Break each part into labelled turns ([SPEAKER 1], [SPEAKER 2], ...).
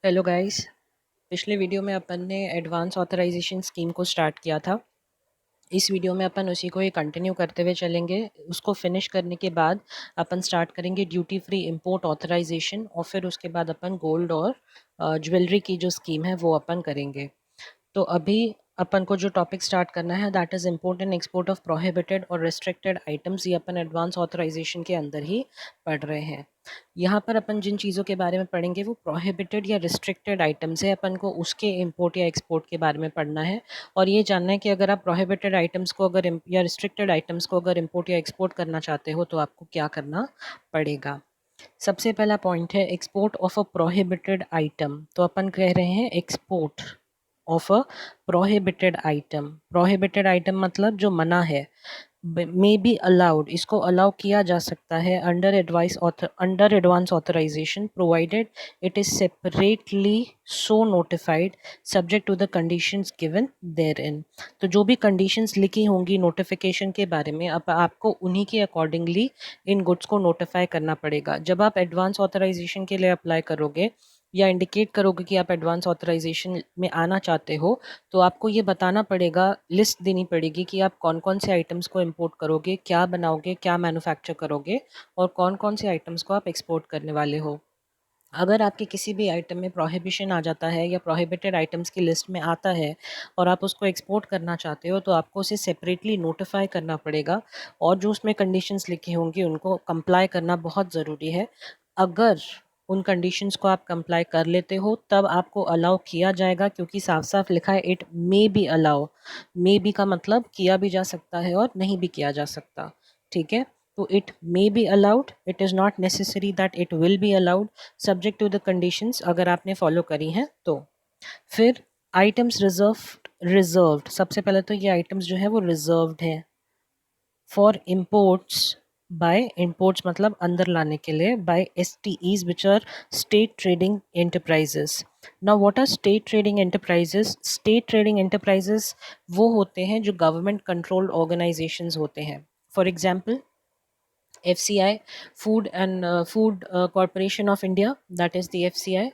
[SPEAKER 1] Hello guys. पिछले video में अपन ने एडवांस ऑथराइजेशन स्कीम को स्टार्ट किया था। इस वीडियो में अपन उसी को ही कंटिन्यू करते हुए चलेंगे। उसको फिनिश करने के बाद अपन स्टार्ट करेंगे ड्यूटी फ्री इंपोर्ट ऑथराइजेशन और फिर उसके बाद अपन गोल्ड और ज्वेलरी की जो स्कीम है वो अपन करेंगे। तो अभी अपन को जो टॉपिक स्टार्ट करना है that is import and export of prohibited और रिस्ट्रिक्टेड आइटम्स। ये अपन एडवांस ऑथराइजेशन के अंदर ही पढ़ रहे हैं। यहाँ पर अपन जिन चीज़ों के बारे में पढ़ेंगे वो प्रोहिबिटेड या रिस्ट्रिक्टेड आइटम्स है। अपन को उसके इंपोर्ट या एक्सपोर्ट के बारे में पढ़ना है और ये जानना है कि अगर आप प्रोहिबिटेड आइटम्स को अगर या रिस्ट्रिक्टेड आइटम्स को अगर इम्पोर्ट या एक्सपोर्ट करना चाहते हो तो आपको क्या करना पड़ेगा। सबसे पहला पॉइंट है export of a prohibited item. तो अपन कह रहे हैं export of a prohibited item. Prohibited item मतलब जो मना है। मे बी अलाउड, इसको अलाउ किया जा सकता है under advance authorisation provided it is separately so notified subject to the conditions given therein. तो जो भी कंडीशंस लिखी होंगी नोटिफिकेशन के बारे में अब आपको उन्हीं के अकॉर्डिंगली इन गुड्स को नोटिफाई करना पड़ेगा। जब आप एडवांस ऑथराइजेशन के लिए अप्लाई करोगे या इंडिकेट करोगे कि आप एडवांस ऑथराइजेशन में आना चाहते हो तो आपको ये बताना पड़ेगा, लिस्ट देनी पड़ेगी कि आप कौन कौन से आइटम्स को इंपोर्ट करोगे, क्या बनाओगे, क्या मैन्युफैक्चर करोगे और कौन कौन से आइटम्स को आप एक्सपोर्ट करने वाले हो। अगर आपके किसी भी आइटम में प्रोहिबिशन आ जाता है या प्रोहिबिटेड आइटम्स की लिस्ट में आता है और आप उसको एक्सपोर्ट करना चाहते हो तो आपको उसे सेपरेटली नोटिफाई करना पड़ेगा और जो उसमें कंडीशंस लिखी होंगी उनको कंप्लाई करना बहुत ज़रूरी है। अगर उन कंडीशंस को आप कंप्लाई कर लेते हो तब आपको अलाउ किया जाएगा, क्योंकि साफ साफ लिखा है it may B allow. May be का मतलब किया भी जा सकता है और नहीं भी किया जा सकता। ठीक है, तो it may be allowed, it is not necessary that it will be allowed, subject to the conditions अगर आपने फॉलो करी हैं तो। फिर आइटम्स रिजर्व्ड, सबसे पहले तो ये आइटम्स जो है वो रिजर्व्ड है फॉर इम्पोर्ट्स बाय, इम्पोर्ट्स मतलब अंदर लाने के लिए, by STEs which are state trading enterprises. Now what are state trading enterprises? State trading enterprises वो होते हैं जो गवर्नमेंट कंट्रोल्ड ऑर्गेनाइजेशंस होते हैं। For example FCI, food corporation of India, that is the FCI,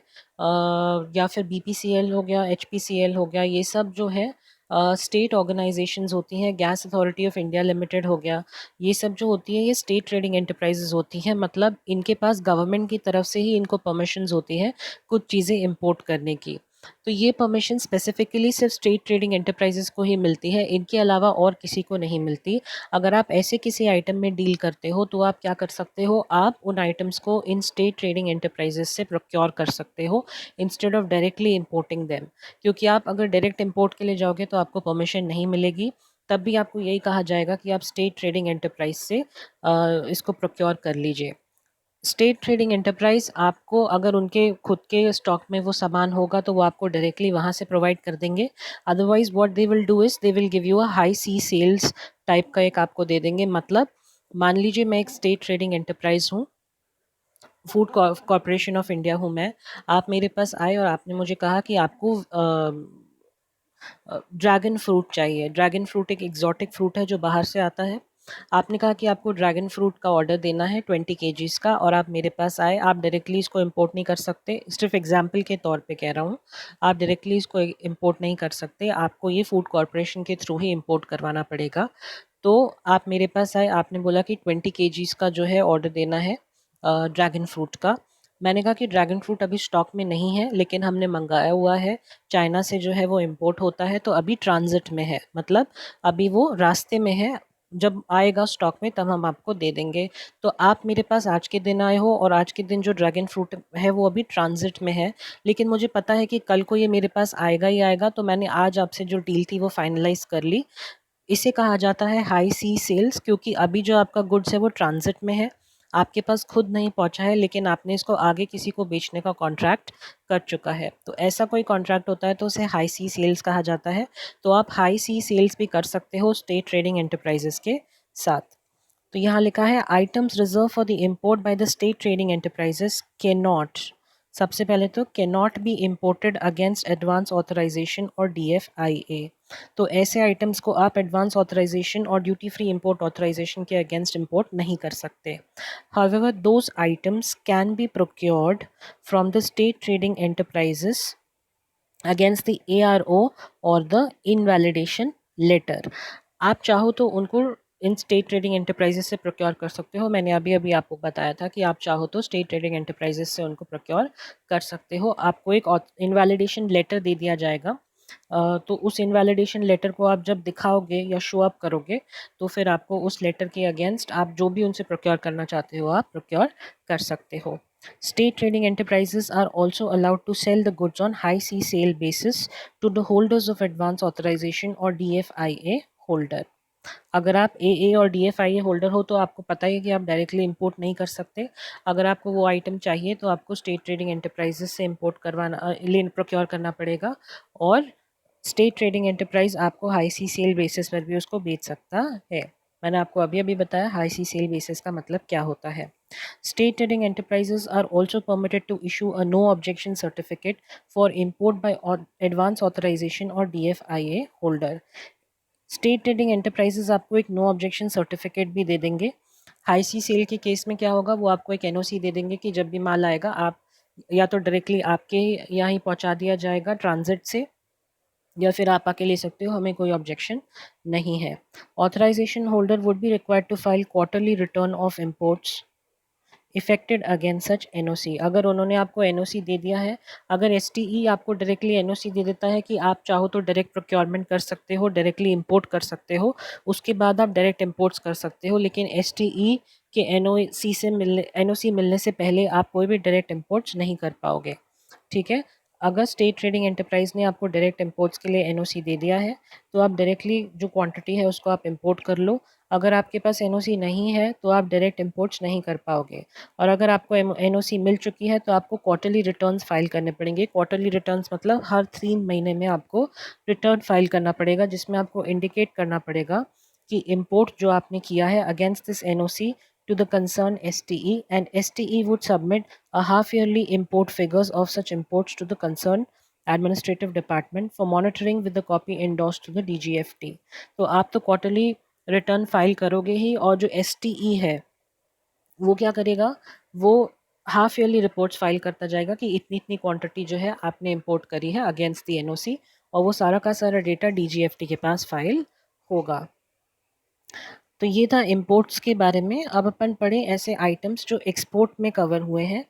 [SPEAKER 1] या फिर BPCL हो गया, HPCL हो गया, ये सब जो है स्टेट ऑर्गेनाइजेशंस होती हैं। Gas authority of India limited हो गया, ये सब जो होती है ये स्टेट ट्रेडिंग एंटरप्राइजेज होती हैं। मतलब इनके पास गवर्नमेंट की तरफ से ही इनको परमिशंस होती हैं कुछ चीज़ें इंपोर्ट करने की। तो ये परमिशन स्पेसिफिकली सिर्फ स्टेट ट्रेडिंग एंटरप्राइजेस को ही मिलती है, इनके अलावा और किसी को नहीं मिलती। अगर आप ऐसे किसी आइटम में डील करते हो तो आप क्या कर सकते हो, आप उन आइटम्स को इन स्टेट ट्रेडिंग एंटरप्राइजेस से प्रोक्योर कर सकते हो instead of directly importing them. क्योंकि आप अगर डायरेक्ट इंपोर्ट के लिए जाओगे तो आपको परमिशन नहीं मिलेगी, तब भी आपको यही कहा जाएगा कि आप स्टेट ट्रेडिंग एंटरप्राइज से इसको प्रोक्योर कर लीजिए। स्टेट ट्रेडिंग एंटरप्राइज आपको अगर उनके खुद के स्टॉक में वो सामान होगा तो वो आपको डायरेक्टली वहाँ से प्रोवाइड कर देंगे। Otherwise what they will do is they will give you a high sea sales type का एक आपको दे देंगे। मतलब मान लीजिए मैं एक स्टेट ट्रेडिंग एंटरप्राइज हूँ, फूड कॉरपोरेशन ऑफ इंडिया हूँ मैं। आप मेरे पास आए और आपने मुझे कहा कि आपको ड्रैगन फ्रूट चाहिए। ड्रैगन फ्रूट एक एग्जॉटिक फ्रूट है जो बाहर से आता है। आपने कहा कि आपको ड्रैगन फ्रूट का ऑर्डर देना है 20 kgs का और आप मेरे पास आए। आप डायरेक्टली इसको इंपोर्ट नहीं कर सकते, सिर्फ एग्जांपल के तौर पे कह रहा हूँ। आप डायरेक्टली इसको इंपोर्ट नहीं कर सकते, आपको ये फूड कॉरपोरेशन के थ्रू ही इंपोर्ट करवाना पड़ेगा। तो आप मेरे पास आए, आपने बोला कि 20 kgs का जो है ऑर्डर देना है ड्रैगन फ्रूट का। मैंने कहा कि ड्रैगन फ्रूट अभी स्टॉक में नहीं है लेकिन हमने मंगाया हुआ है, चाइना से जो है वो इम्पोर्ट होता है तो अभी ट्रांजिट में है, मतलब अभी वो रास्ते में है। जब आएगा स्टॉक में तब हम आपको दे देंगे। तो आप मेरे पास आज के दिन आए हो और आज के दिन जो ड्रैगन फ्रूट है वो अभी ट्रांजिट में है, लेकिन मुझे पता है कि कल को ये मेरे पास आएगा ही आएगा, तो मैंने आज आपसे जो डील थी वो फाइनलाइज कर ली। इसे कहा जाता है हाई सी सेल्स, क्योंकि अभी जो आपका गुड्स है वो ट्रांजिट में है, आपके पास खुद नहीं पहुंचा है लेकिन आपने इसको आगे किसी को बेचने का कॉन्ट्रैक्ट कर चुका है। तो ऐसा कोई कॉन्ट्रैक्ट होता है तो उसे हाई सी सेल्स कहा जाता है। तो आप हाई सी सेल्स भी कर सकते हो स्टेट ट्रेडिंग एंटरप्राइजेस के साथ। तो यहाँ लिखा है items reserve for the import by the state trading enterprises can not, सबसे पहले तो can not be imported against advance authorisation और DFIA। तो ऐसे आइटम्स को आप एडवांस ऑथराइजेशन और ड्यूटी फ्री इंपोर्ट ऑथराइजेशन के अगेंस्ट इंपोर्ट नहीं कर सकते। However those items can be procured from the state trading enterprises against the ARO और द इनवैलिडेशन लेटर। आप चाहो तो उनको इन स्टेट ट्रेडिंग एंटरप्राइजेस से प्रोक्योर कर सकते हो। मैंने अभी अभी आपको बताया था कि आप चाहो तो स्टेट ट्रेडिंग एंटरप्राइजेस से उनको प्रोक्योर कर सकते हो। आपको एक इनवैलिडेशन लेटर दे दिया जाएगा, तो उस इनवैलिडेशन लेटर को आप जब दिखाओगे या शो अप करोगे तो फिर आपको उस लेटर के अगेंस्ट आप जो भी उनसे प्रोक्योर करना चाहते हो आप प्रोक्योर कर सकते हो। State trading enterprises are also allowed to sell the goods on high sea sale basis to the holders of advance authorization or DFIA holder। अगर आप AA और DFIA होल्डर हो तो आपको पता ही है कि आप डायरेक्टली इंपोर्ट नहीं कर सकते। अगर आपको वो आइटम चाहिए तो आपको स्टेट ट्रेडिंग एंटरप्राइजेस से इंपोर्ट करवाना प्रोक्योर करना पड़ेगा, और स्टेट ट्रेडिंग एंटरप्राइज आपको हाई सी सेल बेसिस पर भी उसको बेच सकता है। मैंने आपको अभी अभी बताया हाई सी सेल बेसिस का मतलब क्या होता है। State trading enterprises are also permitted to issue a no objection certificate for import by advance authorization or DFIA holder। State trading enterprises आपको एक नो ऑब्जेक्शन सर्टिफिकेट भी दे देंगे। हाई सी सेल के केस में क्या होगा, वो आपको एक NOC दे देंगे कि जब भी माल आएगा आप या तो डायरेक्टली आपके यहाँ ही पहुँचा दिया जाएगा ट्रांजिट से, या फिर आप आके ले सकते हो, हमें कोई ऑब्जेक्शन नहीं है। Authorisation holder would be required to file quarterly return of imports effected against such NOC। अगर उन्होंने आपको NOC दे दिया है, अगर STE आपको डायरेक्टली NOC दे देता है कि आप चाहो तो डायरेक्ट प्रोक्योरमेंट कर सकते हो, डायरेक्टली इंपोर्ट कर सकते हो, उसके बाद आप डायरेक्ट इंपोर्ट्स कर सकते हो, लेकिन STE के NOC मिलने से पहले आप कोई भी डायरेक्ट इंपोर्ट्स नहीं कर पाओगे। ठीक है। अगर स्टेट ट्रेडिंग एंटरप्राइज ने आपको डायरेक्ट इंपोर्ट्स के लिए NOC दे दिया है तो आप डायरेक्टली जो क्वांटिटी है उसको आप इंपोर्ट कर लो। अगर आपके पास NOC नहीं है तो आप डायरेक्ट इंपोर्ट्स नहीं कर पाओगे। और अगर आपको NOC मिल चुकी है तो आपको क्वार्टरली रिटर्न्स फाइल करने पड़ेंगे। क्वार्टरली रिटर्न्स मतलब हर 3 महीने में आपको रिटर्न फाइल करना पड़ेगा, जिसमें आपको इंडिकेट करना पड़ेगा कि इंपोर्ट जो आपने किया है against this NOC to the concerned STE, and STE would submit a half-yearly import figures of such imports to the concerned administrative department for monitoring with the copy endorsed to the DGFT। तो आप तो quarterly return file करोगे ही, और जो STE है वो क्या करेगा, वो हाफ ईयरली रिपोर्ट्स फाइल करता जाएगा कि इतनी इतनी क्वांटिटी जो है आपने इंपोर्ट करी है अगेंस्ट दी NOC, और वो सारा का सारा डेटा DGFT के पास फाइल होगा। तो ये था इंपोर्ट्स के बारे में। अब अपन पढ़े ऐसे आइटम्स जो एक्सपोर्ट में कवर हुए हैं।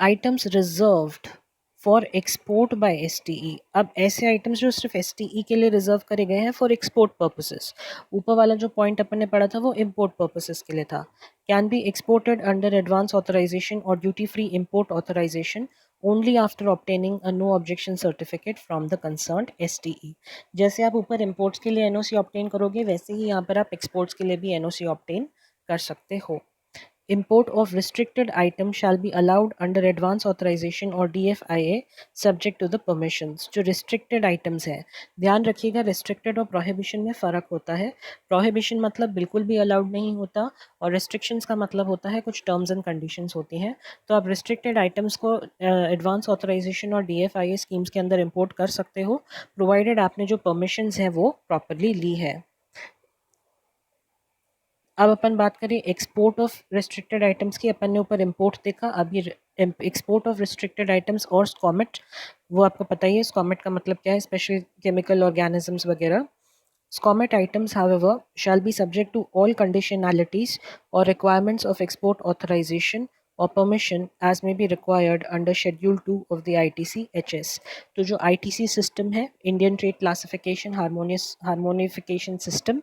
[SPEAKER 1] Items reserved for export bye STE। अब ऐसे आइटम्स जो सिर्फ STE के लिए रिजर्व करे गए हैं फॉर एक्सपोर्ट पर्पसेस। ऊपर वाला जो पॉइंट अपन ने पढ़ा था वो इंपोर्ट पर्पसेस के लिए था। Can be exported under advance authorisation और duty free import authorisation only after obtaining a no objection certificate from the concerned STE। जैसे आप ऊपर इंपोर्ट्स के लिए NOC ऑब्टेन करोगे, वैसे ही यहाँ पर आप एक्सपोर्ट्स के लिए भी NOC ऑब्टेन कर सकते हो। Import of restricted items shall be allowed under advance authorization और DFIA subject to the permissions। जो restricted items है, ध्यान रखिएगा restricted और prohibition में फ़र्क होता है। prohibition मतलब बिल्कुल भी allowed नहीं होता, और restrictions का मतलब होता है कुछ terms and conditions होती हैं। तो आप restricted items को advance authorization और DFIA schemes के अंदर import कर सकते हो, provided आपने जो permissions है वो properly ली है। अब अपन बात करें एक्सपोर्ट ऑफ रिस्ट्रिक्टेड आइटम्स की। अपन ने ऊपर इंपोर्ट देखा, अब ये एक्सपोर्ट ऑफ रिस्ट्रिक्टेड आइटम्स और स्कॉमेट, वो आपको पता ही है स्कॉमेट का मतलब क्या है, स्पेशल केमिकल ऑर्गेनिजम्स वगैरह। स्कॉमेट items, however, shall be subject to all conditionalities or requirements of export authorization or permission as may be required under Schedule 2 of the ITC HS। तो जो ITC सिस्टम है, इंडियन ट्रेड क्लासिफिकेशन हार्मोनिफिकेशन सिस्टम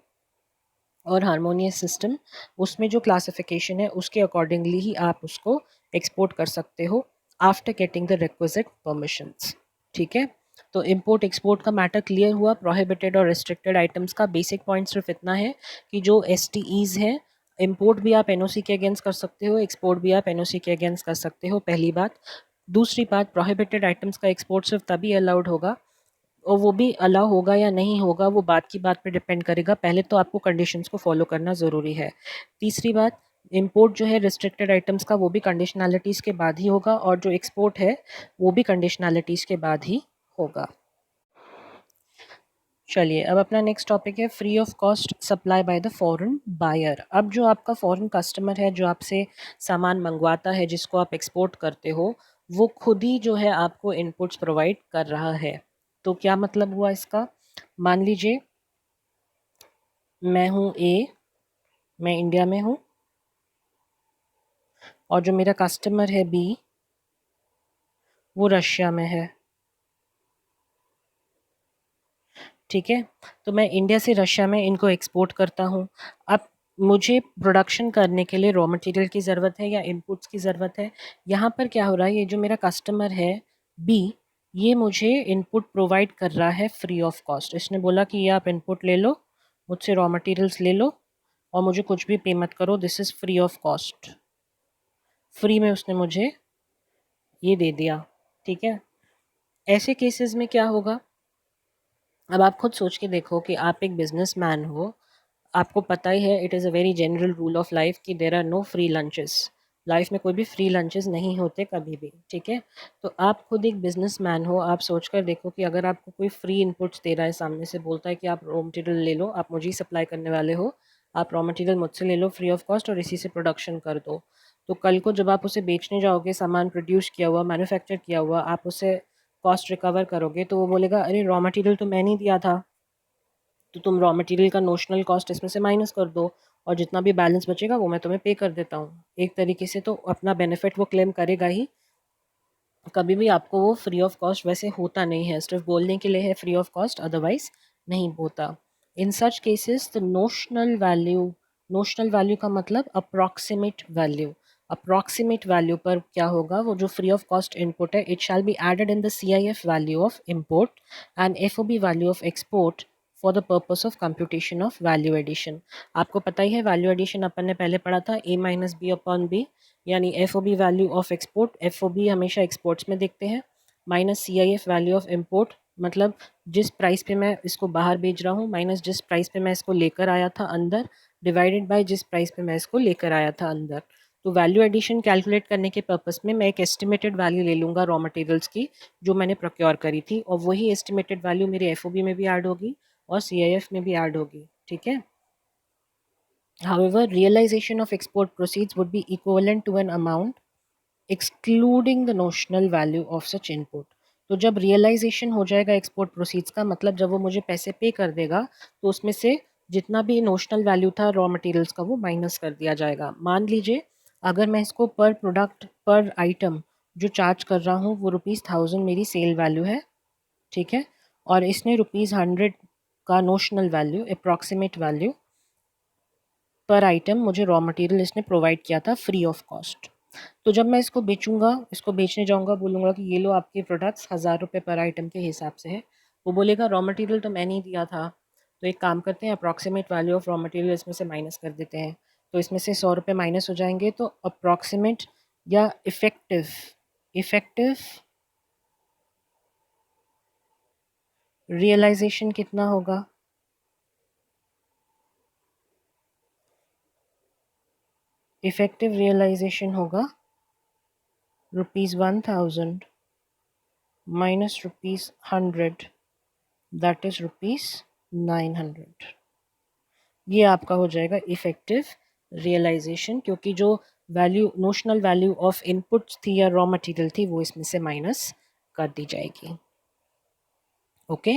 [SPEAKER 1] और harmonious system, उसमें जो classification है उसके accordingly ही आप उसको एक्सपोर्ट कर सकते हो after getting the requisite permissions. ठीक है। तो इंपोर्ट एक्सपोर्ट का मैटर क्लियर हुआ। प्रोहिबिटेड और रिस्ट्रिक्टेड आइटम्स का बेसिक पॉइंट सिर्फ इतना है कि जो STEs हैं, इंपोर्ट भी आप NOC के अगेंस्ट कर सकते हो, एक्सपोर्ट भी आप NOC के अगेंस्ट कर सकते हो, पहली बात। दूसरी बात, प्रोहिबिटेड आइटम्स का एक्सपोर्ट सिर्फ तभी अलाउड होगा, और वो भी अलाउ होगा या नहीं होगा वो बात की बात पे डिपेंड करेगा। पहले तो आपको कंडीशंस को फॉलो करना ज़रूरी है। तीसरी बात, इंपोर्ट जो है रिस्ट्रिक्टेड आइटम्स का वो भी कंडीशनैलिटीज़ के बाद ही होगा, और जो एक्सपोर्ट है वो भी कंडीशनैलिटीज़ के बाद ही होगा। चलिए, अब अपना नेक्स्ट टॉपिक है free of cost supply by the foreign buyer. अब जो आपका फॉरेन कस्टमर है, जो आपसे सामान मंगवाता है, जिसको आप एक्सपोर्ट करते हो, वो खुद ही जो है आपको इनपुट्स प्रोवाइड कर रहा है। तो क्या मतलब हुआ इसका? मान लीजिए मैं हूँ ए, मैं इंडिया में हूँ, और जो मेरा कस्टमर है बी, वो रशिया में है। ठीक है, तो मैं इंडिया से रशिया में इनको एक्सपोर्ट करता हूँ। अब मुझे प्रोडक्शन करने के लिए रॉ मटेरियल की ज़रूरत है या इनपुट्स की ज़रूरत है। यहाँ पर क्या हो रहा है, ये जो मेरा कस्टमर है बी, ये मुझे इनपुट प्रोवाइड कर रहा है फ्री ऑफ कॉस्ट। इसने बोला कि ये आप इनपुट ले लो, मुझसे रॉ मटेरियल्स ले लो, और मुझे कुछ भी पे मत करो, this is free of cost. Free में उसने मुझे ये दे दिया। ठीक है, ऐसे केसेस में क्या होगा? अब आप खुद सोच के देखो कि आप एक बिजनेसमैन हो, आपको पता ही है, it is a very general rule of life कि there are no free lunches. Life में कोई भी फ्री लंचेस नहीं होते कभी भी। ठीक है, तो आप खुद एक बिजनेसमैन हो, आप सोच कर देखो कि अगर आपको कोई फ्री इनपुट्स दे रहा है, सामने से बोलता है कि आप रॉ मटेरियल ले लो, आप मुझे ही सप्लाई करने वाले हो, आप रॉ मटेरियल मुझसे ले लो फ्री ऑफ कॉस्ट और इसी से प्रोडक्शन कर दो। तो कल को जब आप उसे बेचने जाओगे, सामान प्रोड्यूस किया हुआ, मैन्युफैक्चर किया हुआ, आप उसे कॉस्ट रिकवर करोगे, तो वो बोलेगा अरे रॉ मटेरियल तो मैंने ही दिया था, तो तुम रॉ मटेरियल का नोशनल कॉस्ट इसमें से माइनस कर दो, और जितना भी बैलेंस बचेगा वो मैं तुम्हें पे कर देता हूँ। एक तरीके से तो अपना बेनिफिट वो क्लेम करेगा ही। कभी भी आपको वो फ्री ऑफ कॉस्ट वैसे होता नहीं है, सिर्फ बोलने के लिए है फ्री ऑफ कॉस्ट, अदरवाइज नहीं होता। In such cases the notional value का मतलब अप्रॉक्सीमेट वैल्यू। अप्रॉक्सीमेट वैल्यू पर क्या होगा, वो जो फ्री ऑफ कॉस्ट इनपुट है, it shall be added in the CIF value of import and FOB value of export for the purpose of computation of value addition. आपको पता ही है वैल्यू एडिशन अपन ने पहले पढ़ा था, A-B/B, यानी FOB value of export, FOB हमेशा एक्सपोर्ट्स में देखते हैं, minus CIF value of import, मतलब जिस प्राइस पे मैं इसको बाहर भेज रहा हूँ माइनस जिस प्राइस पे मैं इसको लेकर आया था अंदर, डिवाइडेड बाय जिस प्राइस पे मैं इसको लेकर आया था अंदर। तो वैल्यू एडिशन कैलकुलेट करने के पर्पस में मैं एक एस्टिमेटेड वैल्यू ले लूँगा रॉ मटेरियल्स की, जो मैंने प्रोक्योर करी थी, और वही एस्टिमेटेड वैल्यू मेरे FOB में भी ऐड होगी और CIF में भी ऐड होगी। ठीक है, however realization of export proceeds would be equivalent to an amount excluding the notional value of such input. तो जब रियलाइजेशन हो जाएगा एक्सपोर्ट प्रोसीड्स का, मतलब जब वो मुझे पैसे पे कर देगा, तो उसमें से जितना भी नोशनल वैल्यू था रॉ मटेरियल्स का, वो माइनस कर दिया जाएगा। मान लीजिए अगर मैं इसको पर प्रोडक्ट पर आइटम जो चार्ज कर रहा हूँ वो ₹1000 मेरी सेल वैल्यू है। ठीक है, और इसने ₹100 का नोशनल वैल्यू, अप्रॉक्सीमेट वैल्यू पर आइटम मुझे रॉ मटेरियल इसने प्रोवाइड किया था फ्री ऑफ कॉस्ट। तो जब मैं इसको बेचूंगा, इसको बेचने जाऊंगा, बोलूँगा कि ये लो आपके प्रोडक्ट्स ₹1000 पर आइटम के हिसाब से है, वो बोलेगा रॉ मटेरियल तो मैंने ही दिया था। तो एक काम करते हैं, approximate value of raw material इसमें से माइनस कर देते हैं। तो इसमें से ₹100 माइनस हो जाएंगे, तो अप्रॉक्सीमेट या इफ़ेक्टिव इफ़ेक्टिव रियलाइजेशन कितना होगा? इफ़ेक्टिव रियलाइजेशन होगा ₹1000 minus ₹100, that is ₹900। ये आपका हो जाएगा इफ़ेक्टिव रियलाइजेशन, क्योंकि जो value notional value of inputs थी या रॉ मटेरियल थी वो इसमें से माइनस कर दी जाएगी। ओके,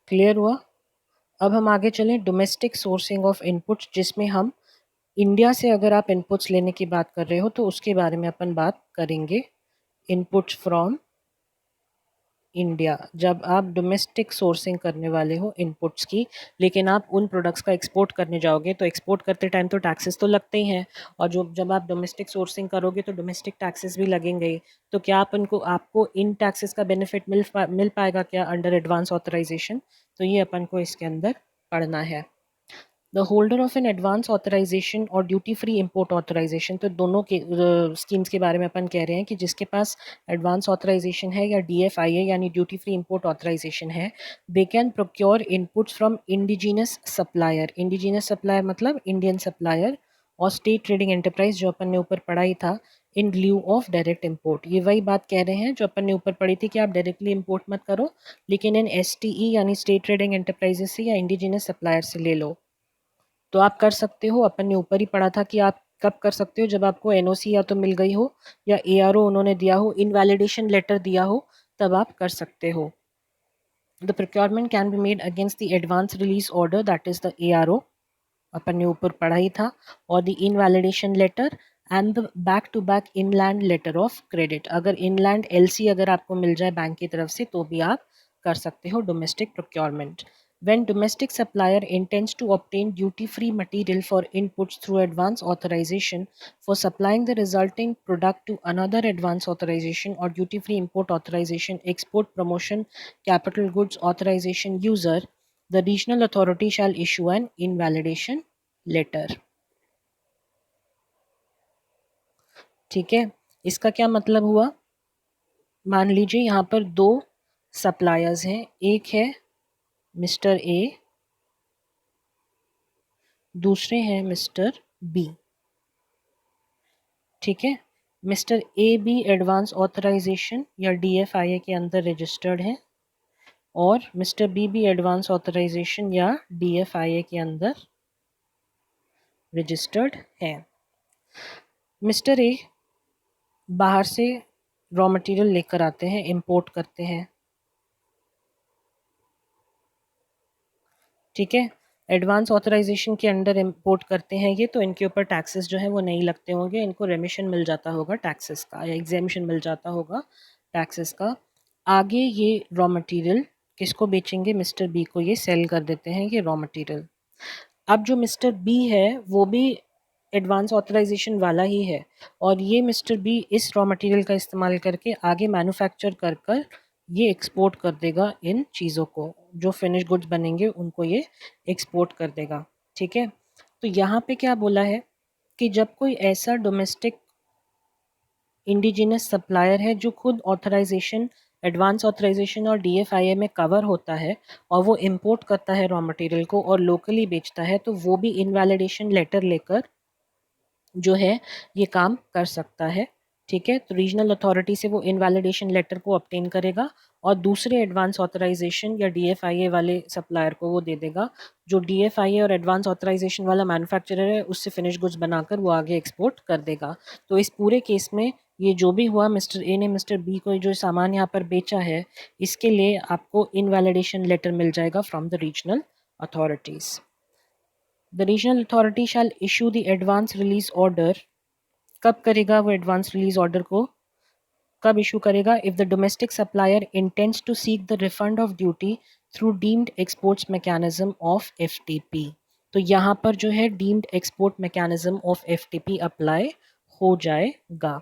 [SPEAKER 1] क्लियर हुआ? अब हम आगे चलें डोमेस्टिक सोर्सिंग ऑफ इनपुट्स, जिसमें हम इंडिया से अगर आप इनपुट्स लेने की बात कर रहे हो तो उसके बारे में अपन बात करेंगे। इनपुट्स फ्रॉम इंडिया, जब आप डोमेस्टिक सोर्सिंग करने वाले हो इनपुट्स की, लेकिन आप उन प्रोडक्ट्स का एक्सपोर्ट करने जाओगे, तो एक्सपोर्ट करते टाइम तो टैक्सेस तो लगते ही हैं, और जो जब आप डोमेस्टिक सोर्सिंग करोगे तो डोमेस्टिक टैक्सेस भी लगेंगे ही। तो क्या आपको इन टैक्सेस का बेनिफिट मिल पाएगा क्या अंडर एडवांस ऑथराइजेशन? तो ये अपन को इसके अंदर पढ़ना है। The holder of an advance authorisation और ड्यूटी फ्री इम्पोर्ट ऑथराइजेशन, तो दोनों के स्कीम्स के बारे में अपन कह रहे हैं कि जिसके पास एडवांस ऑथराइजेशन है या DFIA यानी ड्यूटी फ्री इम्पोर्ट ऑथराइजेशन है, they can procure inputs from indigenous supplier. Indigenous supplier मतलब इंडियन सप्लायर, और स्टेट ट्रेडिंग एंटरप्राइज जो अपन ने ऊपर पढ़ा ही था इन ल्यू ऑफ डायरेक्ट इम्पोर्ट। ये वही बात कह रहे हैं जो अपन ने ऊपर पढ़ी थी कि आप डायरेक्टली इम्पोर्ट मत करो, लेकिन इन STE यानी स्टेट ट्रेडिंग एंटरप्राइजेस से या इंडिजिनस सप्लायर से ले लो। तो आप कर सकते हो, अपन ने ऊपर ही पढ़ा था कि आप कब कर सकते हो, जब आपको NOC या तो मिल गई हो या ARO उन्होंने दिया हो, इनवैलिडेशन लेटर दिया हो, तब आप कर सकते हो। The procurement can be made against the advance release order, that is the ARO, अपन ने ऊपर पढ़ा ही था, और the invalidation letter and the back to back inland letter of credit. अगर इनलैंड LC अगर आपको मिल जाए बैंक की तरफ से तो भी आप कर सकते हो domestic procurement. When domestic supplier intends to obtain duty-free material for inputs through advance authorization for supplying the resulting product to another advance authorization or duty-free import authorization, export promotion, capital goods authorization user, the regional authority shall issue an invalidation letter। ठीक है, इसका क्या मतलब हुआ? मान लीजिए यहाँ पर दो सप्लायर्स हैं, एक है मिस्टर ए, दूसरे हैं मिस्टर बी। ठीक है, mister A B advance authorisation या DFIA के अंदर रजिस्टर्ड है और मिस्टर बी भी एडवांस ऑथराइजेशन या DFIA के अंदर रजिस्टर्ड है। मिस्टर ए बाहर से रॉ मटेरियल लेकर आते हैं, इंपोर्ट करते हैं। ठीक है, एडवांस ऑथराइजेशन के अंडर इंपोर्ट करते हैं ये, तो इनके ऊपर टैक्सेस जो है वो नहीं लगते होंगे, इनको रेमिशन मिल जाता होगा टैक्सेस का या एग्जेम्पशन मिल जाता होगा टैक्सेस का। आगे ये रॉ मटेरियल किसको बेचेंगे? मिस्टर बी को ये सेल कर देते हैं ये रॉ मटेरियल। अब जो मिस्टर बी है वो भी एडवांस ऑथराइजेशन वाला ही है और ये मिस्टर बी इस रॉ मटेरियल का इस्तेमाल करके आगे मैन्युफैक्चर कर कर ये एक्सपोर्ट कर देगा इन चीज़ों को, जो फिनिश गुड्स बनेंगे उनको ये एक्सपोर्ट कर देगा। ठीक है, तो यहाँ पे क्या बोला है कि जब कोई ऐसा डोमेस्टिक इंडिजिनस सप्लायर है जो खुद ऑथराइजेशन, एडवांस ऑथराइजेशन और DFIA में कवर होता है और वो इंपोर्ट करता है रॉ मटेरियल को और लोकली बेचता है, तो वो भी इनवैलिडेशन लेटर लेकर जो है ये काम कर सकता है। ठीक है, तो रीजनल अथॉरिटी से वो इनवैलिडेशन लेटर को ऑब्टेन करेगा और दूसरे एडवांस ऑथराइजेशन या DFIA वाले सप्लायर को वो दे देगा। जो DFIA और एडवांस ऑथराइजेशन वाला मैन्युफैक्चरर है उससे फिनिश गुड्स बनाकर वो आगे एक्सपोर्ट कर देगा। तो इस पूरे केस में ये जो भी हुआ, मिस्टर ए ने मिस्टर बी को जो सामान यहाँ पर बेचा है, इसके लिए आपको इनवैलिडेशन लेटर मिल जाएगा from the regional authorities. The regional authority shall issue the advance release order. कब करेगा वो एडवांस रिलीज ऑर्डर को? कब इशू करेगा? If the domestic supplier intends to seek the refund of duty through deemed exports mechanism of FTP। तो यहाँ पर जो है deemed export mechanism of FTP apply हो जाएगा।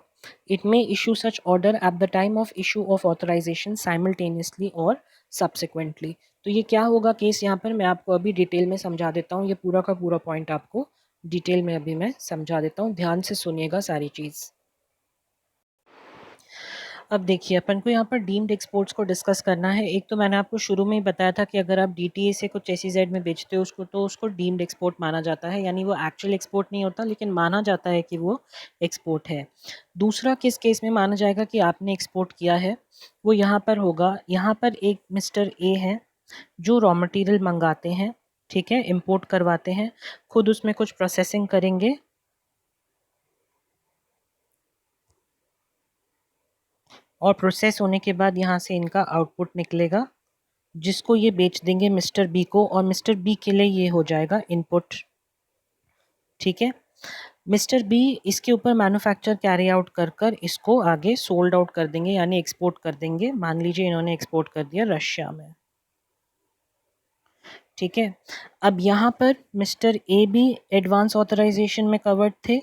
[SPEAKER 1] It may issue such order at the time of issue of authorisation simultaneously और subsequently. तो ये क्या होगा केस, यहाँ पर मैं आपको अभी डिटेल में समझा देता हूँ, ये पूरा का पूरा पॉइंट आपको डिटेल में अभी मैं समझा देता हूँ, ध्यान से सुनिएगा सारी चीज़। अब देखिए अपन को यहाँ पर डीम्ड एक्सपोर्ट्स को डिस्कस करना है। एक तो मैंने आपको शुरू में ही बताया था कि अगर आप DTA से कुछ SEZ में बेचते हो उसको, तो उसको डीम्ड एक्सपोर्ट माना जाता है, यानी वो एक्चुअल एक्सपोर्ट नहीं होता लेकिन माना जाता है कि वो एक्सपोर्ट है। दूसरा किस केस में माना जाएगा कि आपने एक्सपोर्ट किया है, वो यहाँ पर होगा, यहाँ पर एक मिस्टर ए है जो रॉ मटेरियल मंगाते हैं, ठीक है, इम्पोर्ट करवाते हैं, खुद उसमें कुछ प्रोसेसिंग करेंगे और प्रोसेस होने के बाद यहाँ से इनका आउटपुट निकलेगा जिसको ये बेच देंगे मिस्टर बी को और मिस्टर बी के लिए ये हो जाएगा इनपुट। ठीक है, मिस्टर बी इसके ऊपर मैन्युफैक्चर कैरी आउट कर कर इसको आगे सोल्ड आउट कर देंगे यानी एक्सपोर्ट कर देंगे। मान लीजिए इन्होंने एक्सपोर्ट कर दिया रशिया में। ठीक है, अब यहाँ पर मिस्टर ए भी एडवांस ऑथराइजेशन में कवर्ड थे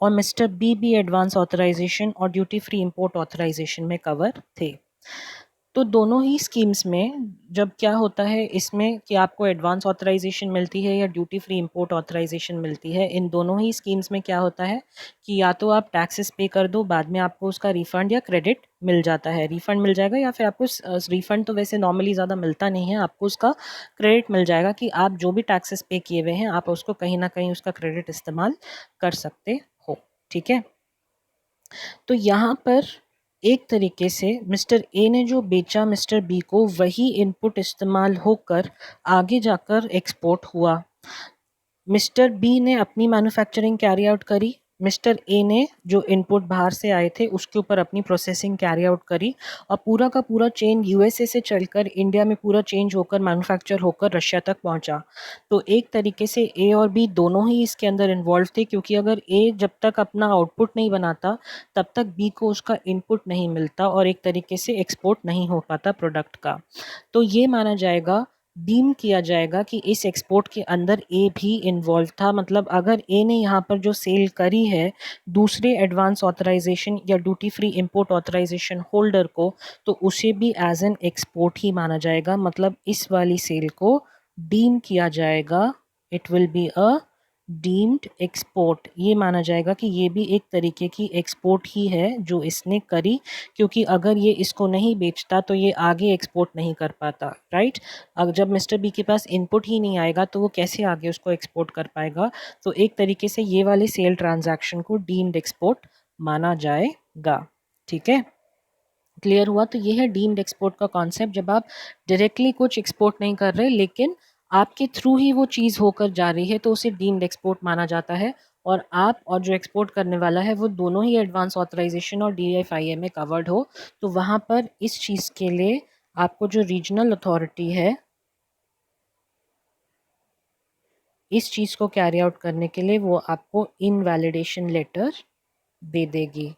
[SPEAKER 1] और मिस्टर बी भी एडवांस ऑथराइजेशन और ड्यूटी फ्री इंपोर्ट ऑथराइजेशन में कवर थे। तो दोनों ही स्कीम्स में जब क्या होता है इसमें कि आपको एडवांस ऑथराइजेशन मिलती है या ड्यूटी फ्री इंपोर्ट ऑथराइजेशन मिलती है, इन दोनों ही स्कीम्स में क्या होता है कि या तो आप टैक्सेस पे कर दो, बाद में आपको उसका रिफ़ंड या क्रेडिट मिल जाता है, रिफ़ंड मिल जाएगा या फिर आपको रिफ़ंड तो वैसे नॉर्मली ज़्यादा मिलता नहीं है, आपको उसका क्रेडिट मिल जाएगा कि आप जो भी टैक्सेस पे किए हुए हैं आप उसको कहीं ना कहीं उसका क्रेडिट इस्तेमाल कर सकते हो। ठीक है, तो यहाँ पर एक तरीके से मिस्टर ए ने जो बेचा मिस्टर बी को, वही इनपुट इस्तेमाल होकर आगे जाकर एक्सपोर्ट हुआ। मिस्टर बी ने अपनी मैन्युफैक्चरिंग कैरी आउट करी, मिस्टर ए ने जो इनपुट बाहर से आए थे उसके ऊपर अपनी प्रोसेसिंग कैरी आउट करी, और पूरा का पूरा चेन यूएसए से चलकर इंडिया में पूरा चेंज होकर मैन्युफैक्चर होकर रशिया तक पहुंचा। तो एक तरीके से ए और बी दोनों ही इसके अंदर इन्वॉल्व थे, क्योंकि अगर ए जब तक अपना आउटपुट नहीं बनाता तब तक बी को उसका इनपुट नहीं मिलता और एक तरीके से एक्सपोर्ट नहीं हो पाता प्रोडक्ट का। तो ये माना जाएगा, डीम किया जाएगा कि इस एक्सपोर्ट के अंदर ए भी इन्वॉल्व था। मतलब अगर ए ने यहाँ पर जो सेल करी है दूसरे एडवांस ऑथराइजेशन या duty free import authorisation holder को, तो उसे भी एज एन एक्सपोर्ट ही माना जाएगा। मतलब इस वाली सेल को डीम किया जाएगा, it will be a deemed export. ये माना जाएगा कि ये भी एक तरीके की एक्सपोर्ट ही है जो इसने करी, क्योंकि अगर ये इसको नहीं बेचता तो ये आगे एक्सपोर्ट नहीं कर पाता, राइट। अब जब मिस्टर बी के पास इनपुट ही नहीं आएगा तो वो कैसे आगे उसको एक्सपोर्ट कर पाएगा। तो एक तरीके से ये वाले सेल ट्रांजैक्शन को डीम्ड एक्सपोर्ट माना जाएगा। ठीक है, क्लियर हुआ। तो ये है डीम्ड एक्सपोर्ट का कॉन्सेप्ट, जब आप डायरेक्टली कुछ एक्सपोर्ट नहीं कर रहे लेकिन आपके थ्रू ही वो चीज़ होकर जा रही है तो उसे डीम्ड एक्सपोर्ट माना जाता है। और आप और जो एक्सपोर्ट करने वाला है वो दोनों ही एडवांस ऑथराइजेशन और DFIA में कवर्ड हो, तो वहाँ पर इस चीज़ के लिए आपको जो रीजनल अथॉरिटी है इस चीज़ को कैरी आउट करने के लिए वो आपको इनवैलिडेशन लेटर दे देगी।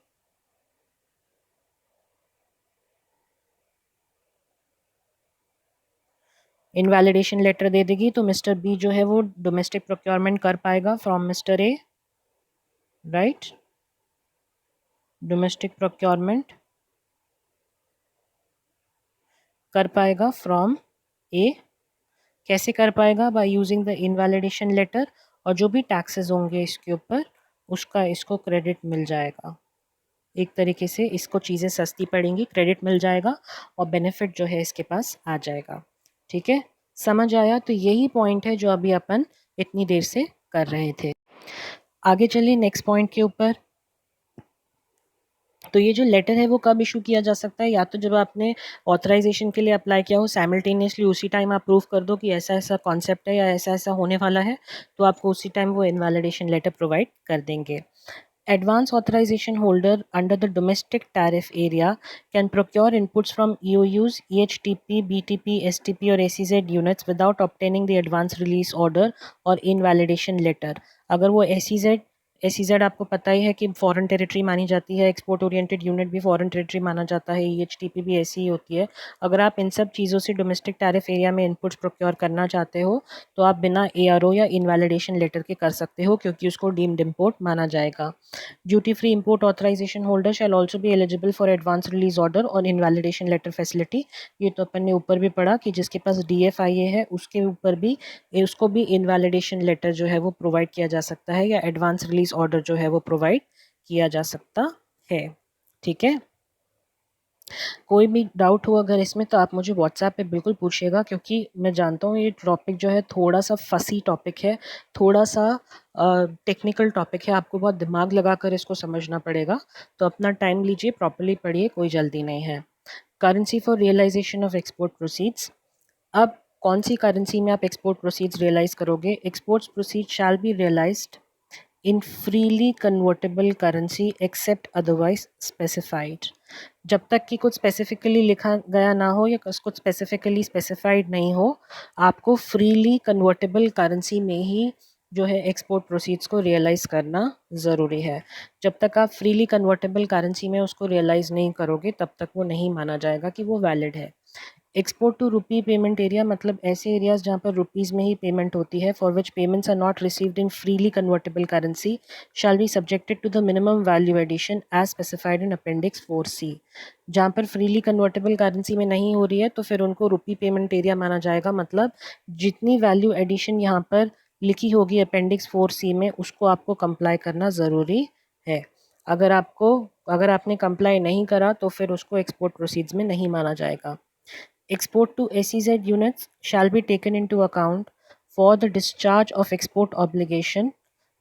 [SPEAKER 1] इनवैलिडेशन लेटर दे देगी तो मिस्टर बी जो है वो डोमेस्टिक प्रोक्योरमेंट कर पाएगा from mister A, right. Domestic procurement कर पाएगा फ्रॉम ए। कैसे कर पाएगा? By using the invalidation letter, और जो भी टैक्सेस होंगे इसके ऊपर उसका इसको क्रेडिट मिल जाएगा। एक तरीके से इसको चीज़ें सस्ती पड़ेंगी, क्रेडिट मिल जाएगा और बेनिफिट जो है इसके पास आ जाएगा। ठीक है, समझ आया? तो यही पॉइंट है जो अभी अपन इतनी देर से कर रहे थे। आगे चलिए नेक्स्ट पॉइंट के ऊपर। तो ये जो लेटर है वो कब इशू किया जा सकता है? या तो जब आपने ऑथराइजेशन के लिए अप्लाई किया हो साइमल्टेनियसली उसी टाइम आप प्रूव कर दो कि ऐसा ऐसा कॉन्सेप्ट है या ऐसा ऐसा होने वाला है, तो आपको उसी टाइम वो इनवैलिडेशन लेटर प्रोवाइड कर देंगे। Advance authorization holder under the domestic tariff area can procure inputs from EOUs, EHTP, BTP, STP or SEZ units without obtaining the advance release order or invalidation letter। अगर वो SEZ आपको पता ही है कि foreign territory मानी जाती है, एक्सपोर्ट ओरिएंटेड यूनिट भी फॉरेन टेरिटरी माना जाता है, EHTP भी ऐसी ही होती है। अगर आप इन सब चीज़ों से डोमेस्टिक टैरिफ एरिया में इनपुट्स प्रोक्योर करना चाहते हो तो आप बिना ARO या इनवैलिडेशन लेटर के कर सकते हो, क्योंकि उसको डीम्ड इम्पोर्ट माना जाएगा। Duty free import authorization holder shall also be eligible for advance release order और invalidation letter facility। ये तो अपन ने ऊपर भी पढ़ा कि जिसके पास DFIA है उसके ऊपर भी उसको भी इनवैलिडेशन लेटर जो है वो प्रोवाइड किया जा सकता है, या एडवांस रिलीज ऑर्डर जो है वो प्रोवाइड किया जा सकता है। ठीक है, कोई भी डाउट हो अगर इसमें तो आप मुझे व्हाट्सएप पे बिल्कुल पूछिएगा, क्योंकि मैं जानता हूँ ये टॉपिक जो है थोड़ा सा फसी टॉपिक है, थोड़ा सा टेक्निकल टॉपिक है, आपको बहुत दिमाग लगाकर इसको समझना पड़ेगा। तो अपना टाइम लीजिए, प्रॉपर्ली पढ़िए, कोई जल्दी नहीं है। Currency for realisation of export proceeds. अब कौन सी करेंसी में आप एक्सपोर्ट प्रोसीड्स रियलाइज करोगे? Exports proceed shall be realised in freely convertible currency except otherwise specified. जब तक कि कुछ स्पेसिफिकली लिखा गया ना हो या कुछ स्पेसिफिकली स्पेसिफाइड नहीं हो, आपको फ्रीली कन्वर्टेबल करेंसी में ही जो है एक्सपोर्ट प्रोसीड्स को रियलाइज़ करना ज़रूरी है। जब तक आप फ्रीली कन्वर्टेबल करेंसी में उसको रियलाइज़ नहीं करोगे तब तक वो नहीं माना जाएगा कि वो वैलिड है। Export to rupee payment area, मतलब ऐसे एरियाज जहाँ पर रुपीज़ में ही पेमेंट होती है, for which payments are not received in freely convertible currency shall be subjected to the minimum value addition as specified in appendix 4C। जहाँ पर freely convertible currency में नहीं हो रही है तो फिर उनको रुपी पेमेंट एरिया माना जाएगा। मतलब जितनी वैल्यू एडिशन यहाँ पर लिखी होगी अपेंडिक्स 4C में उसको आपको कंप्लाई करना ज़रूरी है। अगर आपने कंप्लाई नहीं करा तो फिर उसको एक्सपोर्ट प्रोसीड्स में नहीं माना जाएगा। Export to SEZ units shall be taken into account for the discharge of export obligation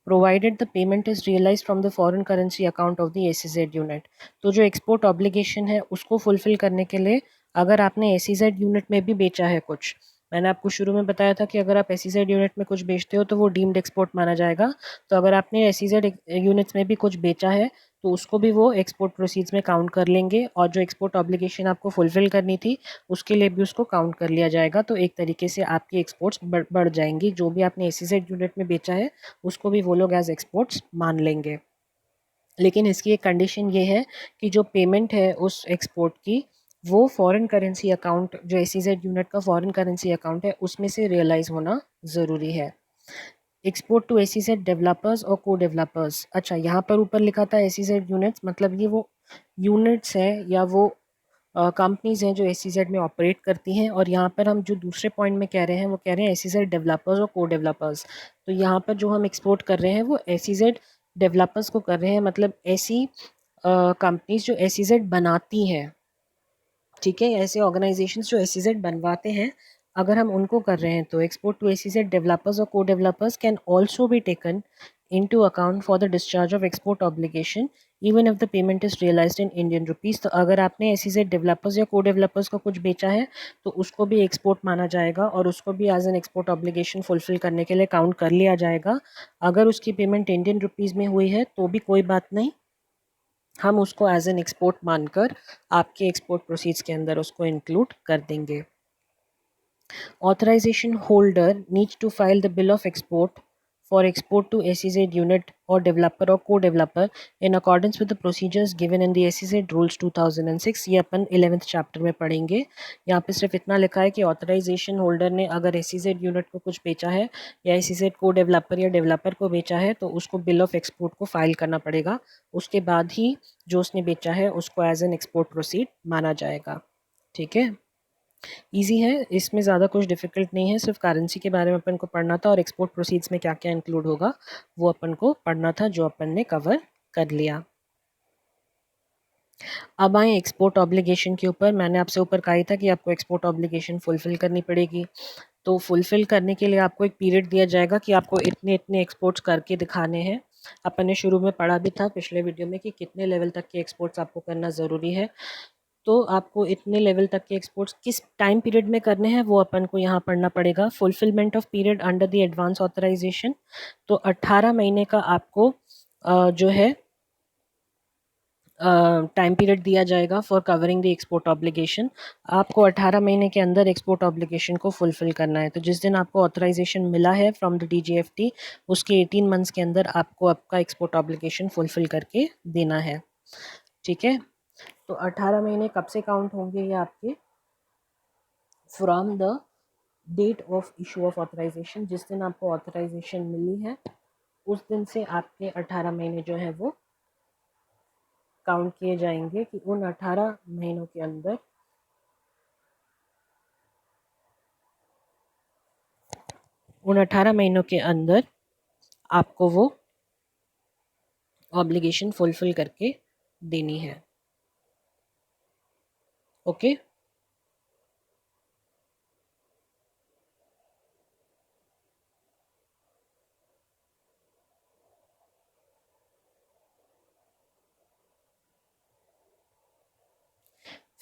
[SPEAKER 1] provided the payment is realise from the foreign currency account of the SEZ unit. तो जो export obligation है उसको fulfil करने के लिए अगर आपने ACZ unit में भी बेचा है कुछ, मैंने आपको शुरू में बताया था कि अगर आप एसीजेड यूनिट में कुछ बेचते हो तो वो डीम्ड एक्सपोर्ट माना जाएगा। तो अगर आपने एसीजेड यूनिट्स में भी कुछ बेचा है तो उसको भी वो एक्सपोर्ट प्रोसीड्स में काउंट कर लेंगे, और जो एक्सपोर्ट ऑब्लिगेशन आपको फुलफिल करनी थी उसके लिए भी उसको काउंट कर लिया जाएगा। तो एक तरीके से आपकी एक्सपोर्ट्स बढ़ जाएंगी। जो भी आपने एसीजेड यूनिट में बेचा है उसको भी वो लोग एज एक्सपोर्ट्स मान लेंगे। लेकिन इसकी एक कंडीशन ये है कि जो पेमेंट है उस एक्सपोर्ट की वो फॉरेन करेंसी अकाउंट, जो एसीजेड यूनिट का फॉरेन करेंसी अकाउंट है उसमें से रियलाइज़ होना ज़रूरी है। एक्सपोर्ट टू एसीजेड डेवलपर्स और को डेवलपर्स। अच्छा, यहाँ पर ऊपर लिखा था एसीजेड यूनिट्स, मतलब ये वो यूनिट्स हैं या वो कंपनीज़ हैं जो एसीजेड में ऑपरेट करती हैं। और यहाँ पर हम जो दूसरे पॉइंट में कह रहे हैं वो कह रहे हैं एसीजेड डेवलपर्स और को डेवलपर्स। तो यहाँ पर जो हम एक्सपोर्ट कर रहे हैं वो एसीजेड डेवलपर्स को कर रहे हैं, मतलब ऐसी कंपनीज जो एसीजेड बनाती हैं, ठीक है, ऐसे ऑर्गेनाइजेशंस जो एसीजेड बनवाते हैं, अगर हम उनको कर रहे हैं तो एक्सपोर्ट टू एसीजेड डेवलपर्स और को developers can also be taken into account for the discharge of export obligation even if the payment is realized in Indian rupees। तो अगर आपने एसीजेड डेवलपर्स या को डेवलपर्स को कुछ बेचा है तो उसको भी एक्सपोर्ट माना जाएगा और उसको भी as an export obligation fulfil करने के लिए काउंट कर लिया जाएगा। अगर उसकी पेमेंट इंडियन रुपीज़ में हुई है तो भी कोई बात नहीं, हम उसको एज एन एक्सपोर्ट मानकर आपके एक्सपोर्ट प्रोसीड्स के अंदर उसको इंक्लूड कर देंगे। Authorization holder needs to file the bill of export for export to SEZ unit or developer or co-developer in accordance with the procedures given in the SEZ rules 2006। ये अपन 11th chapter में पढ़ेंगे। यहाँ पे सिर्फ इतना लिखा है कि ऑथराइजेशन होल्डर ने अगर SEZ यूनिट को कुछ बेचा है या SEZ को डेवलपर या डेवलपर को बेचा है तो उसको बिल ऑफ एक्सपोर्ट को फाइल करना पड़ेगा। उसके बाद ही जो उसने बेचा है उसको एज एन एक्सपोर्ट प्रोसीड माना जाएगा। ठीक है, ईजी है, इसमें ज़्यादा कुछ डिफ़िकल्ट नहीं है। सिर्फ करेंसी के बारे में अपन को पढ़ना था और एक्सपोर्ट प्रोसीड्स में क्या क्या इंक्लूड होगा वो अपन को पढ़ना था, जो अपन ने कवर कर लिया। अब आए एक्सपोर्ट ऑब्लिगेशन के ऊपर। मैंने आपसे ऊपर कहा ही था कि आपको एक्सपोर्ट ऑब्लिगेशन फुलफ़िल करनी पड़ेगी। तो फुलफ़िल करने के लिए आपको एक पीरियड दिया जाएगा कि आपको इतने इतने एक्सपोर्ट्स करके दिखाने हैं। अपन ने शुरू में पढ़ा भी था पिछले वीडियो में कि कितने लेवल तक के एक्सपोर्ट्स आपको करना ज़रूरी है। तो आपको इतने लेवल तक के एक्सपोर्ट्स किस टाइम पीरियड में करने हैं वो अपन को यहाँ पढ़ना पड़ेगा। Fulfilment of period under the advance authorisation. तो 18 महीने का आपको जो है टाइम पीरियड दिया जाएगा for covering the export obligation. आपको 18 महीने के अंदर एक्सपोर्ट ऑब्लिगेशन को फुलफिल करना है। तो जिस दिन आपको ऑथराइजेशन मिला है फ्रॉम द DGFT उसके 18 मंथ्स के अंदर आपको आपका एक्सपोर्ट ऑब्लिगेशन फुलफिल करके देना है। ठीक है, तो 18 महीने कब से काउंट होंगे ये आपके? From the date of issue of authorisation. जिस दिन आपको ऑथराइजेशन मिली है उस दिन से आपके 18 महीने जो है वो काउंट किए जाएंगे कि उन 18 महीनों के अंदर आपको वो ऑब्लिगेशन फुलफिल करके देनी है। ओके,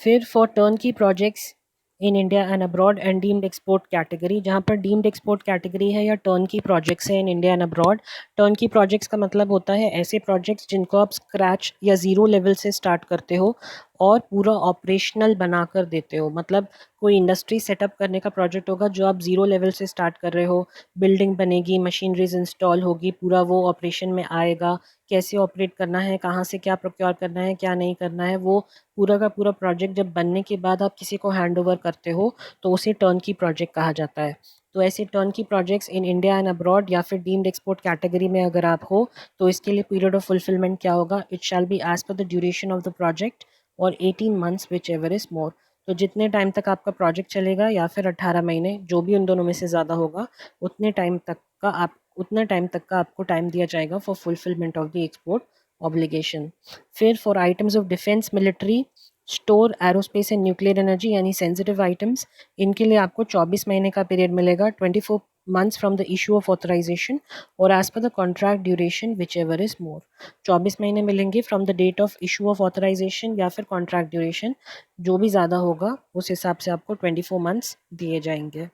[SPEAKER 1] फिर फॉर टर्न की projects in India and abroad and deemed export category. जहाँ पर डीम्ड एक्सपोर्ट कैटेगरी है या टर्न की प्रोजेक्ट्स है in India and abroad. Turn की प्रोजेक्ट्स का मतलब होता है ऐसे प्रोजेक्ट्स जिनको आप स्क्रैच या ज़ीरो लेवल से स्टार्ट करते हो और पूरा ऑपरेशनल बना कर देते हो। मतलब कोई इंडस्ट्री सेटअप करने का प्रोजेक्ट होगा जो आप ज़ीरो लेवल से स्टार्ट कर रहे हो, बिल्डिंग बनेगी, मशीनरीज इंस्टॉल होगी, पूरा वो ऑपरेशन में आएगा, कैसे ऑपरेट करना है, कहाँ से क्या प्रोक्योर करना है, क्या नहीं करना है, वो पूरा का पूरा प्रोजेक्ट जब बनने के बाद आप किसी को हैंड ओवर करते हो तो उसे टर्न की प्रोजेक्ट कहा जाता है। तो ऐसे टर्न की projects in India and abroad या फिर डीम्ड एक्सपोर्ट कैटेगरी में अगर आप हो तो इसके लिए पीरियड ऑफ फुलफिलमेंट क्या होगा? It shall be as per the duration of the project और 18 months whichever is more. तो जितने टाइम तक आपका प्रोजेक्ट चलेगा या फिर 18 महीने, जो भी उन दोनों में से ज़्यादा होगा, उतने टाइम तक का आपको टाइम दिया जाएगा for fulfilment of the export obligation. फिर for items of defence, military, store, aerospace and nuclear energy यानी सेंसिटिव आइटम्स, इनके लिए आपको 24 महीने का पीरियड मिलेगा। 24 months from the issue of authorization or as per the contract duration whichever is more. 24 महीने मिलेंगे from the date of issue of authorization या फिर contract duration, जो भी ज़्यादा होगा उस हिसाब से आपको 24 months दिए जाएंगे.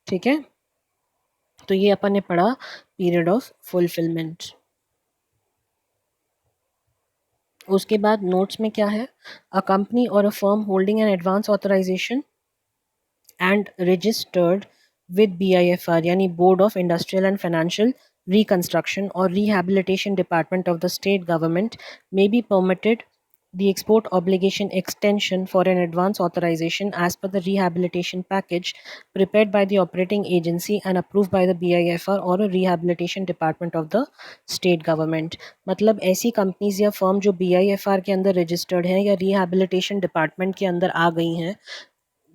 [SPEAKER 1] ठीक है, तो ये अपन ने पढ़ा पीरियड ऑफ फुलफिलमेंट. उसके बाद नोट्स में क्या है, अ कंपनी और a firm holding an advance authorisation and registered with BIFR यानी Board of Industrial and Financial Reconstruction or Rehabilitation Department of the state government may be permitted the export obligation extension for an advance authorization as per the rehabilitation package prepared by the operating agency and approved by the BIFR or a rehabilitation department of the state government. मतलब ऐसी companies या firm जो BIFR के अंदर registered है या rehabilitation department के अंदर आ गई हैं,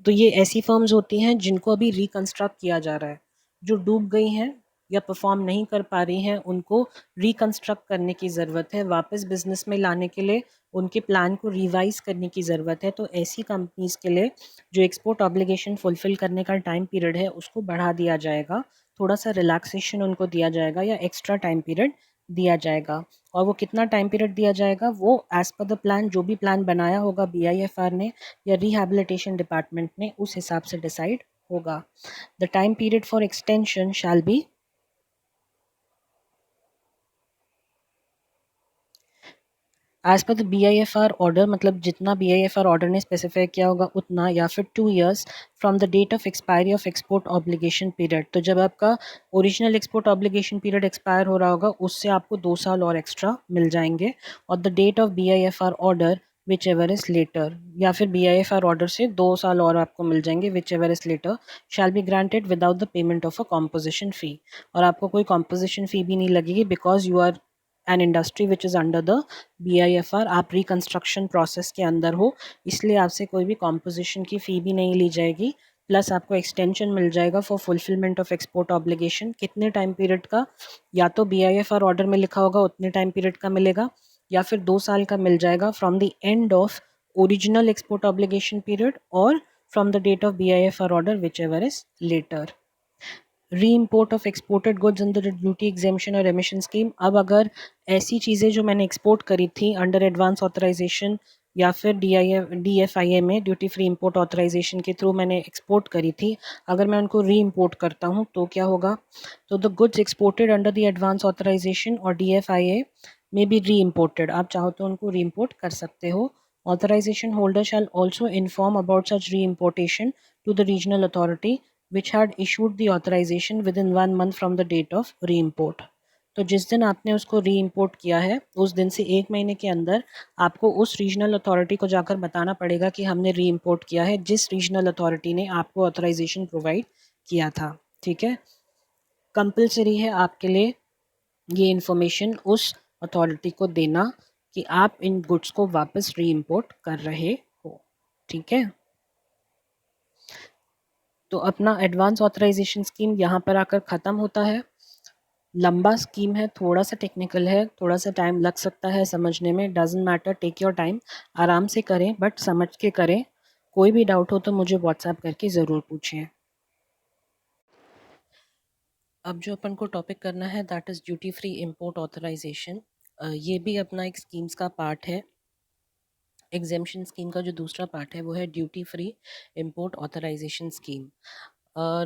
[SPEAKER 1] तो ये ऐसी फर्म्स होती हैं जिनको अभी रिकंस्ट्रक्ट किया जा रहा है. जो डूब गई हैं या परफॉर्म नहीं कर पा रही हैं उनको रिकंस्ट्रक्ट करने की ज़रूरत है, वापस बिजनेस में लाने के लिए उनके प्लान को रिवाइज करने की ज़रूरत है. तो ऐसी कंपनीज के लिए जो एक्सपोर्ट ऑब्लिगेशन फुलफिल करने का टाइम पीरियड है उसको बढ़ा दिया जाएगा, थोड़ा सा रिलैक्सेशन उनको दिया जाएगा या एक्स्ट्रा टाइम पीरियड दिया जाएगा. और वो कितना टाइम पीरियड दिया जाएगा वो एज़ पर द प्लान, जो भी प्लान बनाया होगा BIFR ने या रिहैबिलिटेशन डिपार्टमेंट ने, उस हिसाब से डिसाइड होगा. The time period for extension shall be as per the BIFR order, मतलब जितना BIFR ऑर्डर ने स्पेसिफाई किया होगा उतना, या फिर 2 years from the date of expiry of export obligation period. तो जब आपका original export obligation period expire हो रहा होगा उससे आपको 2 साल और एक्स्ट्रा मिल जाएंगे. और the date of BIFR order whichever is later, या फिर BIFR ऑर्डर से 2 साल और आपको मिल जाएंगे whichever is later, shall be granted without the payment of a composition fee. और आपको कोई कॉम्पोजिशन फ़ी भी नहीं लगेगी because you are an industry which is under the BIFR. आप रिकंस्ट्रक्शन प्रोसेस के अंदर हो, इसलिए आपसे कोई भी कॉम्पोजिशन की फ़ी भी नहीं ली जाएगी. प्लस आपको एक्सटेंशन मिल जाएगा for fulfilment of export obligation. कितने टाइम पीरियड का, या तो BIFR ऑर्डर में लिखा होगा उतने टाइम पीरियड का मिलेगा, या फिर 2 साल का मिल जाएगा from the end of original export obligation period और from the date of BIFR order whichever is later. Re import of exported goods under duty exemption और एमिशन स्कीम. अब अगर ऐसी चीज़ें जो मैंने एक्सपोर्ट करी थी अंडर एडवांस ऑथराइजेशन या फिर DFIA में ड्यूटी फ्री इम्पोर्ट ऑथराइजेशन के थ्रू मैंने एक्सपोर्ट करी थी, अगर मैं उनको री इम्पोर्ट करता हूँ तो क्या होगा, तो the goods exported under the advance authorisation और DFIA में बी री इम्पोर्टेड. आप चाहो तो उनको री इम्पोर्ट कर सकते हो. Authorisation holder shall also inform about such re importation to the regional authority which had issued the authorization within 1 month from the date of re-import. तो जिस दिन आपने उसको री इम्पोर्ट किया है उस दिन से 1 महीने के अंदर आपको उस रीजनल अथॉरिटी को जाकर बताना पड़ेगा कि हमने री इम्पोर्ट किया है, जिस रीजनल अथॉरिटी ने आपको ऑथराइजेशन प्रोवाइड किया था. ठीक है, कंपलसरी है आपके लिए ये इन्फॉर्मेशन उस अथॉरिटी को देना कि आप इन गुड्स को वापस री इम्पोर्ट कर रहे हो. ठीक है, तो अपना एडवांस ऑथराइजेशन स्कीम यहाँ पर आकर ख़त्म होता है. लंबा स्कीम है, थोड़ा सा टेक्निकल है, थोड़ा सा टाइम लग सकता है समझने में. Doesn't matter, take your time, आराम से करें बट समझ के करें. कोई भी डाउट हो तो मुझे व्हाट्सएप करके ज़रूर पूछें. अब जो अपन को टॉपिक करना है that is duty free import authorisation. ये भी अपना एक स्कीम्स का पार्ट है. एग्जेम्पशन स्कीम का जो दूसरा पार्ट है वो है duty free import authorisation scheme.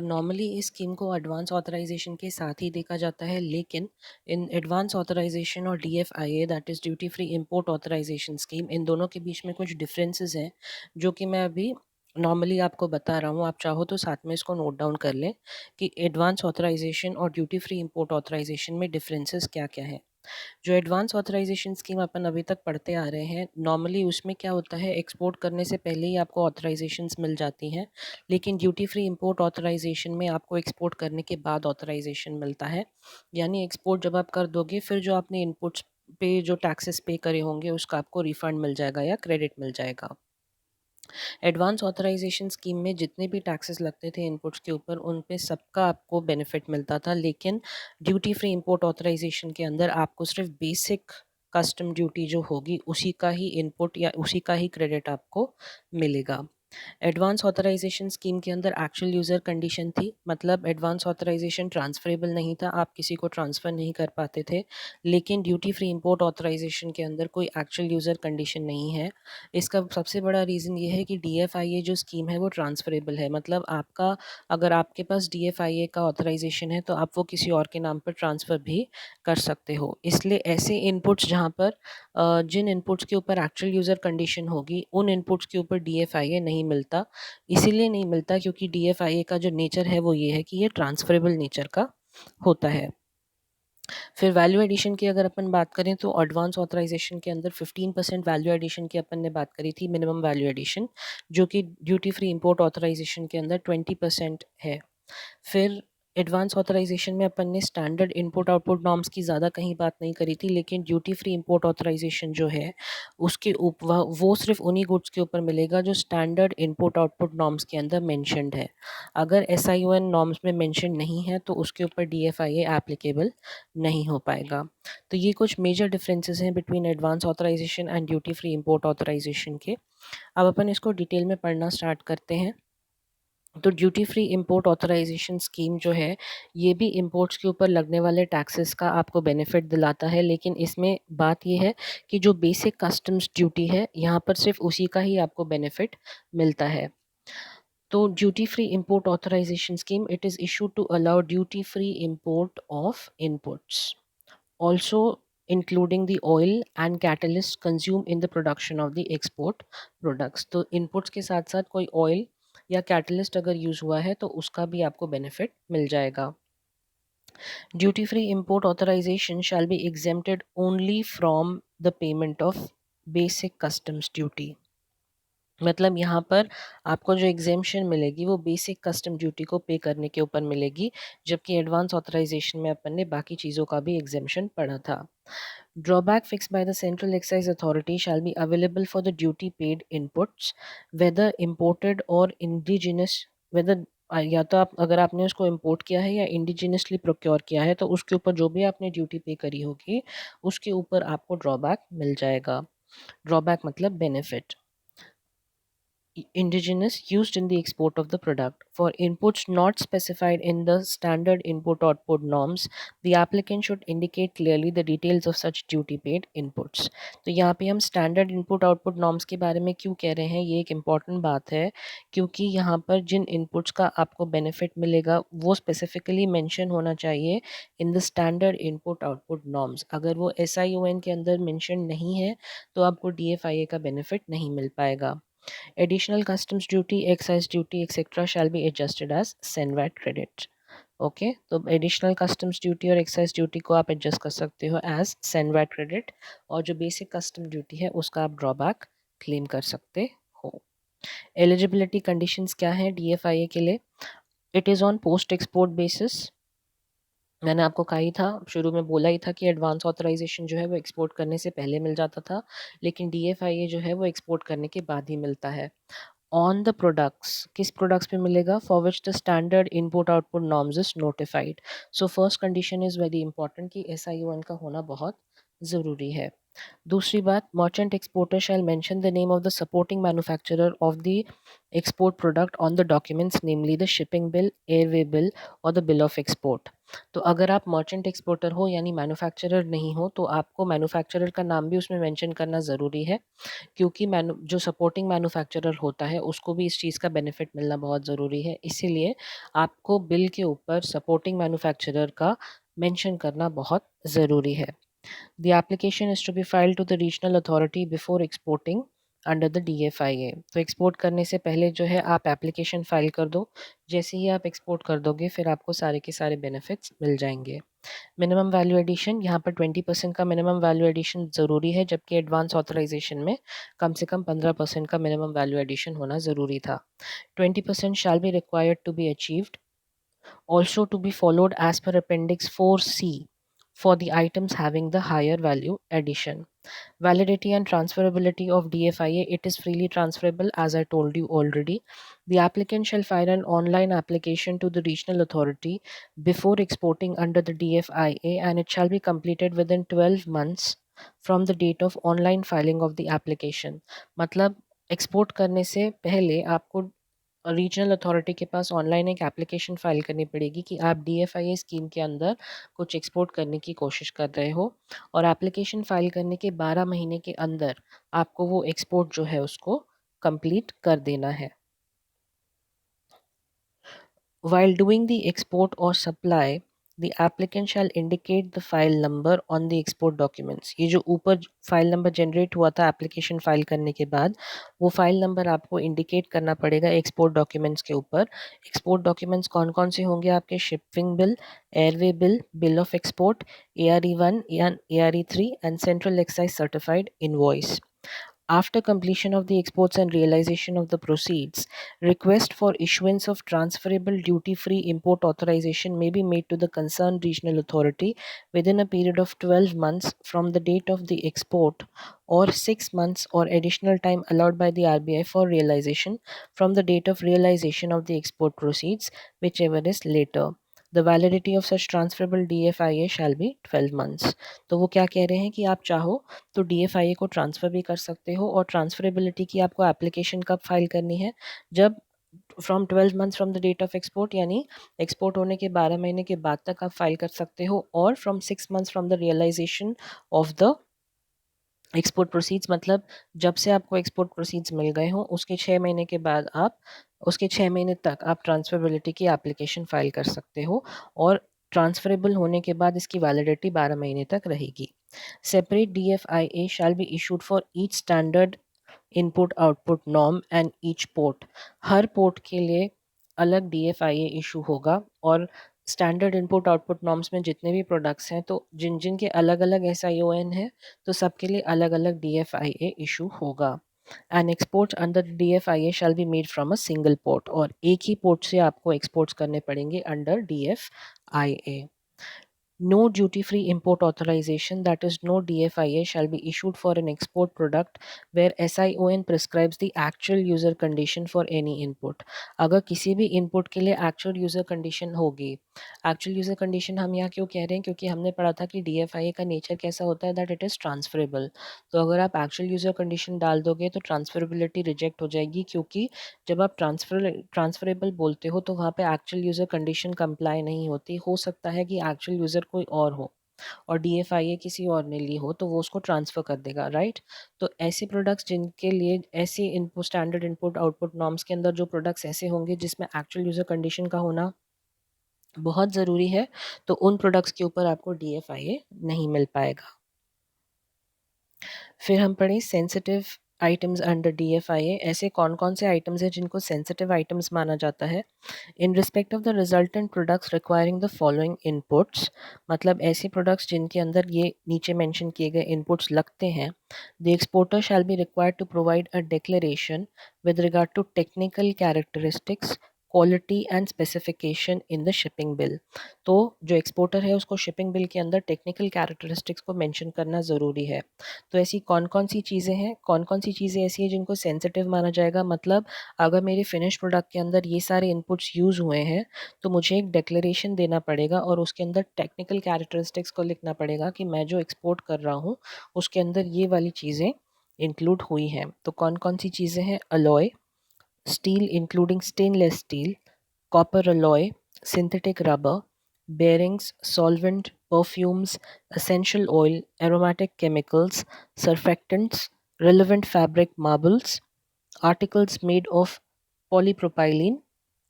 [SPEAKER 1] Normally इस स्कीम को एडवांस ऑथराइजेशन के साथ ही देखा जाता है, लेकिन इन एडवांस ऑथराइजेशन और DFIA that is duty free import authorisation scheme, इन दोनों के बीच में कुछ डिफरेंसेस हैं जो कि मैं अभी नॉर्मली आपको बता रहा हूँ. आप चाहो तो साथ में इसको नोट डाउन कर लें कि एडवांस ऑथराइजेशन और ड्यूटी फ्री इम्पोर्ट ऑथराइजेशन में डिफरेंसेस क्या क्या है. जो एडवांस ऑथराइजेशन स्कीम अपन अभी तक पढ़ते आ रहे हैं, नॉर्मली उसमें क्या होता है, एक्सपोर्ट करने से पहले ही आपको ऑथराइजेशंस मिल जाती हैं, लेकिन ड्यूटी फ्री इंपोर्ट ऑथराइजेशन में आपको एक्सपोर्ट करने के बाद ऑथराइजेशन मिलता है. यानी एक्सपोर्ट जब आप कर दोगे फिर जो आपने इनपुट्स पे जो टैक्सेस पे करे होंगे उसका आपको रिफंड मिल जाएगा या क्रेडिट मिल जाएगा. एडवांस ऑथराइजेशन स्कीम में जितने भी टैक्सेस लगते थे इनपुट्स के ऊपर उन पे सबका आपको बेनिफिट मिलता था, लेकिन ड्यूटी फ्री इंपोर्ट ऑथराइजेशन के अंदर आपको सिर्फ बेसिक कस्टम ड्यूटी जो होगी उसी का ही इनपुट या उसी का ही क्रेडिट आपको मिलेगा. एडवांस ऑथराइजेशन स्कीम के अंदर एक्चुअल यूज़र कंडीशन थी, मतलब एडवांस ऑथराइजेशन ट्रांसफरेबल नहीं था, आप किसी को ट्रांसफ़र नहीं कर पाते थे। लेकिन ड्यूटी फ्री इंपोर्ट ऑथराइजेशन के अंदर कोई एक्चुअल यूज़र कंडीशन नहीं है। इसका सबसे बड़ा रीज़न ये है कि डीएफआईए जो स्कीम है वो ट्रांसफरेबल है, मतलब आपका अगर आपके पास डीएफआईए का ऑथराइजेशन है तो आप वो किसी और के नाम पर ट्रांसफ़र भी कर सकते हो। इसलिए ऐसे इनपुट्स जहाँ पर जिन इनपुट्स के ऊपर एक्चुअल यूज़र कंडीशन होगी उन इनपुट्स के ऊपर डीएफआईए नहीं मिलता। इसीलिए नहीं मिलता क्योंकि डीएफआईए का जो नेचर है वो ये है कि ये ट्रांसफरेबल नेचर का होता है। फिर वैल्यू एडिशन की अगर अपन बात करें तो एडवांस ऑथराइजेशन के अंदर 15% वैल्यू एडिशन की अपन ने बात करी थी, मिनिमम वैल्यू एडिशन, जो कि ड्यूटी फ्री इंपोर्ट ऑथराइजेशन के अंदर 20% है। फिर एडवांस ऑथराइजेशन में अपन ने स्टैंडर्ड इनपुट आउटपुट नॉर्म्स की ज़्यादा कहीं बात नहीं करी थी, लेकिन ड्यूटी फ्री इंपोर्ट ऑथराइजेशन जो है उसके वो सिर्फ उन्हीं गुड्स के ऊपर मिलेगा जो स्टैंडर्ड इनपुट आउटपुट नॉर्म्स के अंदर मेंशन्ड है। अगर एसआईओएन नॉर्म्स में मेंशन नहीं है तो उसके ऊपर डीएफआईए एप्लीकेबल नहीं हो पाएगा। तो ये कुछ मेजर डिफरेंसेस हैं between advance authorisation and duty free import authorisation के। अब अपन इसको डिटेल में पढ़ना स्टार्ट करते हैं। तो duty free import authorisation scheme जो है ये भी इंपोर्ट्स के ऊपर लगने वाले टैक्सेस का आपको बेनिफिट दिलाता है, लेकिन इसमें बात ये है कि जो बेसिक कस्टम्स ड्यूटी है यहाँ पर सिर्फ उसी का ही आपको बेनिफिट मिलता है। तो duty free import authorisation scheme, it is issued to allow duty free import of inputs also including the oil and catalyst consumed in the production of the export products। तो inputs के साथ साथ कोई oil या catalyst अगर use हुआ है तो उसका भी आपको बेनिफिट मिल जाएगा। Duty free import authorization shall be exempted only from the payment of basic customs duty। मतलब यहाँ पर आपको जो एग्जेम्पशन मिलेगी वो बेसिक कस्टम ड्यूटी को पे करने के ऊपर मिलेगी, जबकि एडवांस ऑथराइजेशन में अपन ने बाकी चीज़ों का भी एग्जेम्पशन पढ़ा था। Drawback fix by the central excise authority shall be available for the duty paid inputs whether imported और इंडिजिनस, वेदर या तो आप अगर आपने उसको इम्पोर्ट किया है या इंडिजिनसली प्रोक्योर किया है तो उसके ऊपर जो भी आपने ड्यूटी पे करी होगी उसके ऊपर आपको ड्रॉबैक मिल जाएगा। ड्रॉबैक मतलब benefit. Indigenous used in the export of the product. For inputs not specified in the standard input output norms, the applicant should indicate clearly the details of such duty paid inputs। तो यहाँ पे हम standard input output norms के बारे में क्यों कह रहे हैं, ये एक important बात है, क्योंकि यहाँ पर जिन inputs का आपको benefit मिलेगा वो specifically mention होना चाहिए in the standard input output norms। अगर वो SION के अंदर mention नहीं है तो आपको DFIA का benefit नहीं मिल पाएगा। Additional customs duty, excise duty, etc. shall be adjusted as SENVAT credit। Okay तो एडिशनल कस्टम्स ड्यूटी और एक्साइज ड्यूटी को आप एडजस्ट कर सकते हो एज सेनवैट क्रेडिट, और जो बेसिक कस्टम ड्यूटी है उसका आप ड्रॉबैक क्लेम कर सकते हो। एलिजिबिलिटी कंडीशंस क्या है डीएफआईए के लिए? It is on post export basis. मैंने आपको कहा ही था, शुरू में बोला ही था कि एडवांस ऑथराइजेशन जो है वो एक्सपोर्ट करने से पहले मिल जाता था, लेकिन डीएफआईए जो है वो एक्सपोर्ट करने के बाद ही मिलता है। ऑन द प्रोडक्ट्स, किस प्रोडक्ट्स पे मिलेगा? For which the standard input output norms is notified. So first condition is very important कि एसआईओएन का होना बहुत ज़रूरी है। दूसरी बात, merchant exporter shall mention the name of the supporting manufacturer of the export product on the documents, namely the shipping bill, airway bill और the bill of export. तो अगर आप मर्चेंट एक्सपोर्टर हो यानी मैन्युफैक्चरर नहीं हो तो आपको मैन्युफैक्चरर का नाम भी उसमें मेंशन करना ज़रूरी है, क्योंकि जो सपोर्टिंग मैन्युफैक्चरर होता है उसको भी इस चीज़ का बेनिफिट मिलना बहुत ज़रूरी है। इसीलिए आपको बिल के ऊपर सपोर्टिंग मैन्युफैक्चरर का मेंशन करना बहुत ज़रूरी है। The application is to be filed to the regional authority before exporting under the DFIA। तो एक्सपोर्ट करने से पहले जो है आप एप्लीकेशन फाइल कर दो, जैसे ही आप एक्सपोर्ट कर दोगे फिर आपको सारे के सारे बेनिफिट्स मिल जाएंगे। मिनिमम वैल्यू एडिशन, यहाँ पर 20% का मिनिमम वैल्यू एडिशन ज़रूरी है, जबकि एडवांस ऑथराइजेशन में कम से कम 15% का मिनिमम वैल्यू एडिशन होना ज़रूरी था। 20% shall be required to be achieved, also to be followed as per Appendix 4C for the items having the higher value addition। Validity and transferability of DFIA, it is freely transferable as I told you already। The applicant shall file an online application to the regional authority before exporting under the DFIA, and it shall be completed within 12 months from the date of online filing of the application। मतलब export करने से पहले आपको regional authority के पास online एक application file करनी पड़ेगी कि आप डीएफआईए स्कीम के अंदर कुछ एक्सपोर्ट करने की कोशिश कर रहे हो, और एप्लीकेशन फ़ाइल करने के 12 महीने के अंदर आपको वो एक्सपोर्ट जो है उसको कंप्लीट कर देना है। While doing the export or supply, the applicant shall indicate the file number on the export documents. ये जो ऊपर फाइल नंबर जनरेट हुआ था एप्लीकेशन फाइल करने के बाद, वो फाइल नंबर आपको इंडिकेट करना पड़ेगा एक्सपोर्ट डॉक्यूमेंट्स के ऊपर। एक्सपोर्ट डॉक्यूमेंट्स कौन कौन से होंगे आपके? Shipping bill, airway bill, bill of export, ARE1 या ARE3 and central excise certified invoice. After completion of the exports and realization of the proceeds, request for issuance of transferable duty-free import authorization may be made to the concerned regional authority within a period of 12 months from the date of the export, or 6 months or additional time allowed by the RBI for realization from the date of realization of the export proceeds, whichever is later. The validity of such transferable DFIA shall be 12 months. तो वो क्या कह रहे हैं कि आप चाहो तो डीएफआईए को ट्रांसफ़र भी कर सकते हो, और ट्रांसफरेबिलिटी की आपको एप्लीकेशन कब फाइल करनी है? जब from 12 months from the date of export, यानी एक्सपोर्ट होने के 12 महीने के बाद तक आप फाइल कर सकते हो, और from 6 months from the realisation of the export proceeds, मतलब जब से आपको एक्सपोर्ट प्रोसीड्स मिल गए हों उसके 6 महीने के बाद आप उसके 6 महीने तक आप ट्रांसफरेबिलिटी की एप्लीकेशन फाइल कर सकते हो, और ट्रांसफरेबल होने के बाद इसकी वैलिडिटी 12 महीने तक रहेगी। Separate DFIA shall be issued for each standard input output norm and each port. Her port के लिए अलग DFIA इशू होगा, और स्टैंडर्ड इनपुट आउटपुट नॉर्म्स में जितने भी प्रोडक्ट्स हैं, तो जिन जिन के अलग अलग SION है, तो सबके लिए अलग अलग DFIA इशू होगा। And export under DFIA shall be made from a single port, और एक ही पोर्ट से आपको एक्सपोर्ट्स करने पड़ेंगे under DFIA। No duty-free import authorization, that is no DFIA, shall be issued for an export product where SION prescribes the actual user condition for any input. अगर किसी भी input के लिए actual user condition होगी, actual user condition हम यहाँ क्यों कह रहे हैं? क्योंकि हमने पढ़ा था कि DFIA का nature कैसा होता है, that it is transferable। तो अगर आप actual user condition डाल दोगे तो transferability reject हो जाएगी, क्योंकि जब आप ट्रांसफरेबल बोलते हो तो वहाँ पे एक्चुअल यूज़र कंडीशन कंप्लाई नहीं होती। हो सकता है कि एक्चुअल यूज़र कोई और हो और DFIA किसी और ने ली हो, तो वो उसको ट्रांसफ़र कर देगा, राइट? तो ऐसे प्रोडक्ट्स जिनके लिए ऐसे input standard input output norms के अंदर जो प्रोडक्ट्स ऐसे होंगे जिसमें एक्चुअल यूज़र कंडीशन का होना बहुत ज़रूरी है, तो उन प्रोडक्ट्स के ऊपर आपको DFIA नहीं मिल पाएगा। फिर हम पढ़े सेंसिटिव आइटम्स अंडर DFIA। ऐसे कौन कौन से आइटम्स हैं जिनको सेंसिटिव आइटम्स माना जाता है? In respect of the resultant products requiring the following inputs, मतलब ऐसे प्रोडक्ट्स जिनके अंदर ये नीचे मेंशन किए गए इनपुट्स लगते हैं। The exporter shall be required to provide a declaration with regard to technical characteristics, quality and specification in the shipping bill. तो जो एक्सपोर्टर है उसको शिपिंग बिल के अंदर टेक्निकल कैरेक्टरिस्टिक्स को मेंशन करना ज़रूरी है। तो ऐसी कौन-कौन सी चीज़ें हैं, कौन-कौन सी चीज़ें ऐसी हैं जिनको सेंसिटिव माना जाएगा? मतलब अगर मेरे फिनिश प्रोडक्ट के अंदर ये सारे इनपुट्स यूज़ हुए हैं, तो मुझे एक डिक्लेरेशन देना पड़ेगा और उसके अंदर टेक्निकल कैरेक्टरिस्टिक्स को लिखना पड़ेगा कि मैं जो एक्सपोर्ट कर रहा हूँ, उसके अंदर ये वाली चीज़ें इंक्लूड हुई हैं। तो कौन-कौन सी चीज़ें हैं? Alloy, steel including stainless steel, copper alloy, synthetic rubber, bearings, solvent, perfumes, essential oil, aromatic chemicals, surfactants, relevant fabric marbles, articles made of polypropylene,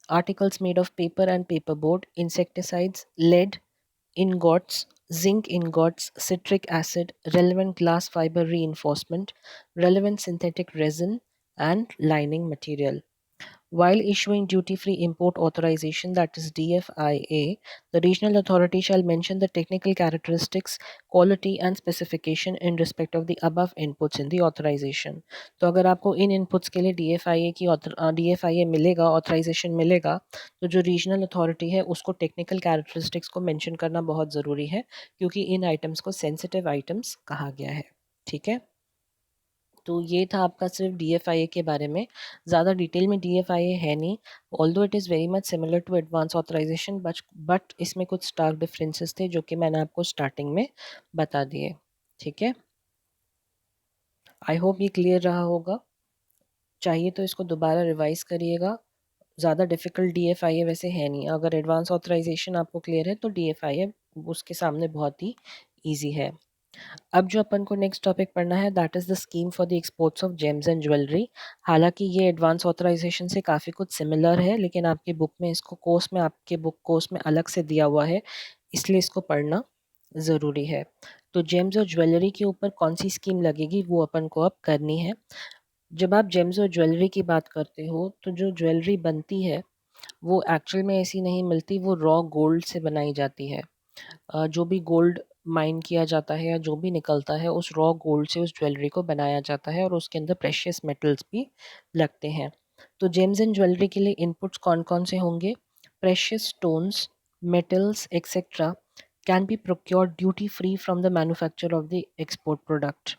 [SPEAKER 1] articles made of paper and paperboard, insecticides, lead, ingots, zinc ingots, citric acid, relevant glass fiber reinforcement, relevant synthetic resin, and lining material. While issuing duty-free import authorization, that is DFIA, the regional authority shall mention the technical characteristics, quality and specification in respect of the above inputs in the authorization. तो अगर आपको इन inputs के लिए DFIA मिलेगा, authorization मिलेगा, तो जो regional authority है उसको technical characteristics को mention करना बहुत ज़रूरी है, क्योंकि इन items को sensitive items कहा गया है। ठीक है? तो ये था आपका सिर्फ DFIA के बारे में। ज़्यादा डिटेल में DFIA है नहीं, although it is very much similar to advance authorisation, but इसमें कुछ स्टार्क डिफरेंसेस थे जो कि मैंने आपको स्टार्टिंग में बता दिए। ठीक है, आई होप ये क्लियर रहा होगा। चाहिए तो इसको दोबारा रिवाइज़ करिएगा। ज़्यादा डिफ़िकल्ट DFIA वैसे है नहीं, अगर एडवांस ऑथराइज़ेशन आपको क्लियर है तो DFIA उसके सामने बहुत ही ईज़ी है। अब जो अपन को नेक्स्ट टॉपिक पढ़ना है that is the scheme for the exports of James and jewellery. हालांकि ये एडवांस ऑथराइजेशन से काफ़ी कुछ सिमिलर है, लेकिन आपकी बुक में इसको कोर्स में आपके बुक कोर्स में अलग से दिया हुआ है, इसलिए इसको पढ़ना ज़रूरी है। तो जेम्स और ज्वेलरी के ऊपर कौन सी स्कीम लगेगी वो अपन को अब करनी है। जब आप जेम्स और ज्वेलरी की बात करते हो तो जो ज्वेलरी बनती है वो एक्चुअल में ऐसी नहीं मिलती, वो रॉ गोल्ड से बनाई जाती है। जो भी गोल्ड माइन किया जाता है या जो भी निकलता है उस रॉ गोल्ड से उस ज्वेलरी को बनाया जाता है और उसके अंदर प्रेशियस मेटल्स भी लगते हैं। तो जेम्स एंड ज्वेलरी के लिए इनपुट्स कौन कौन से होंगे? Precious stones, metals etcetera can be procured duty free from the manufacture of the export product.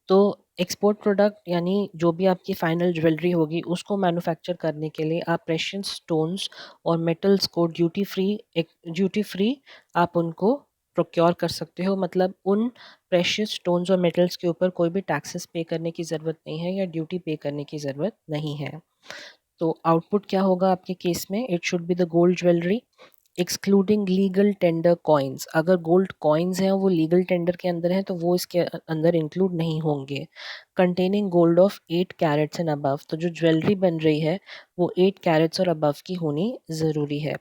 [SPEAKER 1] तो एक्सपोर्ट प्रोडक्ट यानी जो भी आपकी फाइनल ज्वेलरी होगी उसको मैन्युफैक्चर करने के लिए आप प्रेशियस स्टोन्स और मेटल्स को ड्यूटी फ्री आप उनको प्रोक्योर कर सकते हो। मतलब उन प्रेशियस स्टोन्स और मेटल्स के ऊपर कोई भी टैक्सेस पे करने की ज़रूरत नहीं है या ड्यूटी पे करने की ज़रूरत नहीं है। तो आउटपुट क्या होगा आपके केस में? It should be the gold jewellery excluding legal tender coins. अगर गोल्ड कॉइन्स हैं वो लीगल टेंडर के अंदर हैं तो वो इसके अंदर इंक्लूड नहीं होंगे। Containing gold of 8 carrots and above, तो जो ज्वेलरी बन रही है वो 8 कैरेट्स और अबव की होनी ज़रूरी है।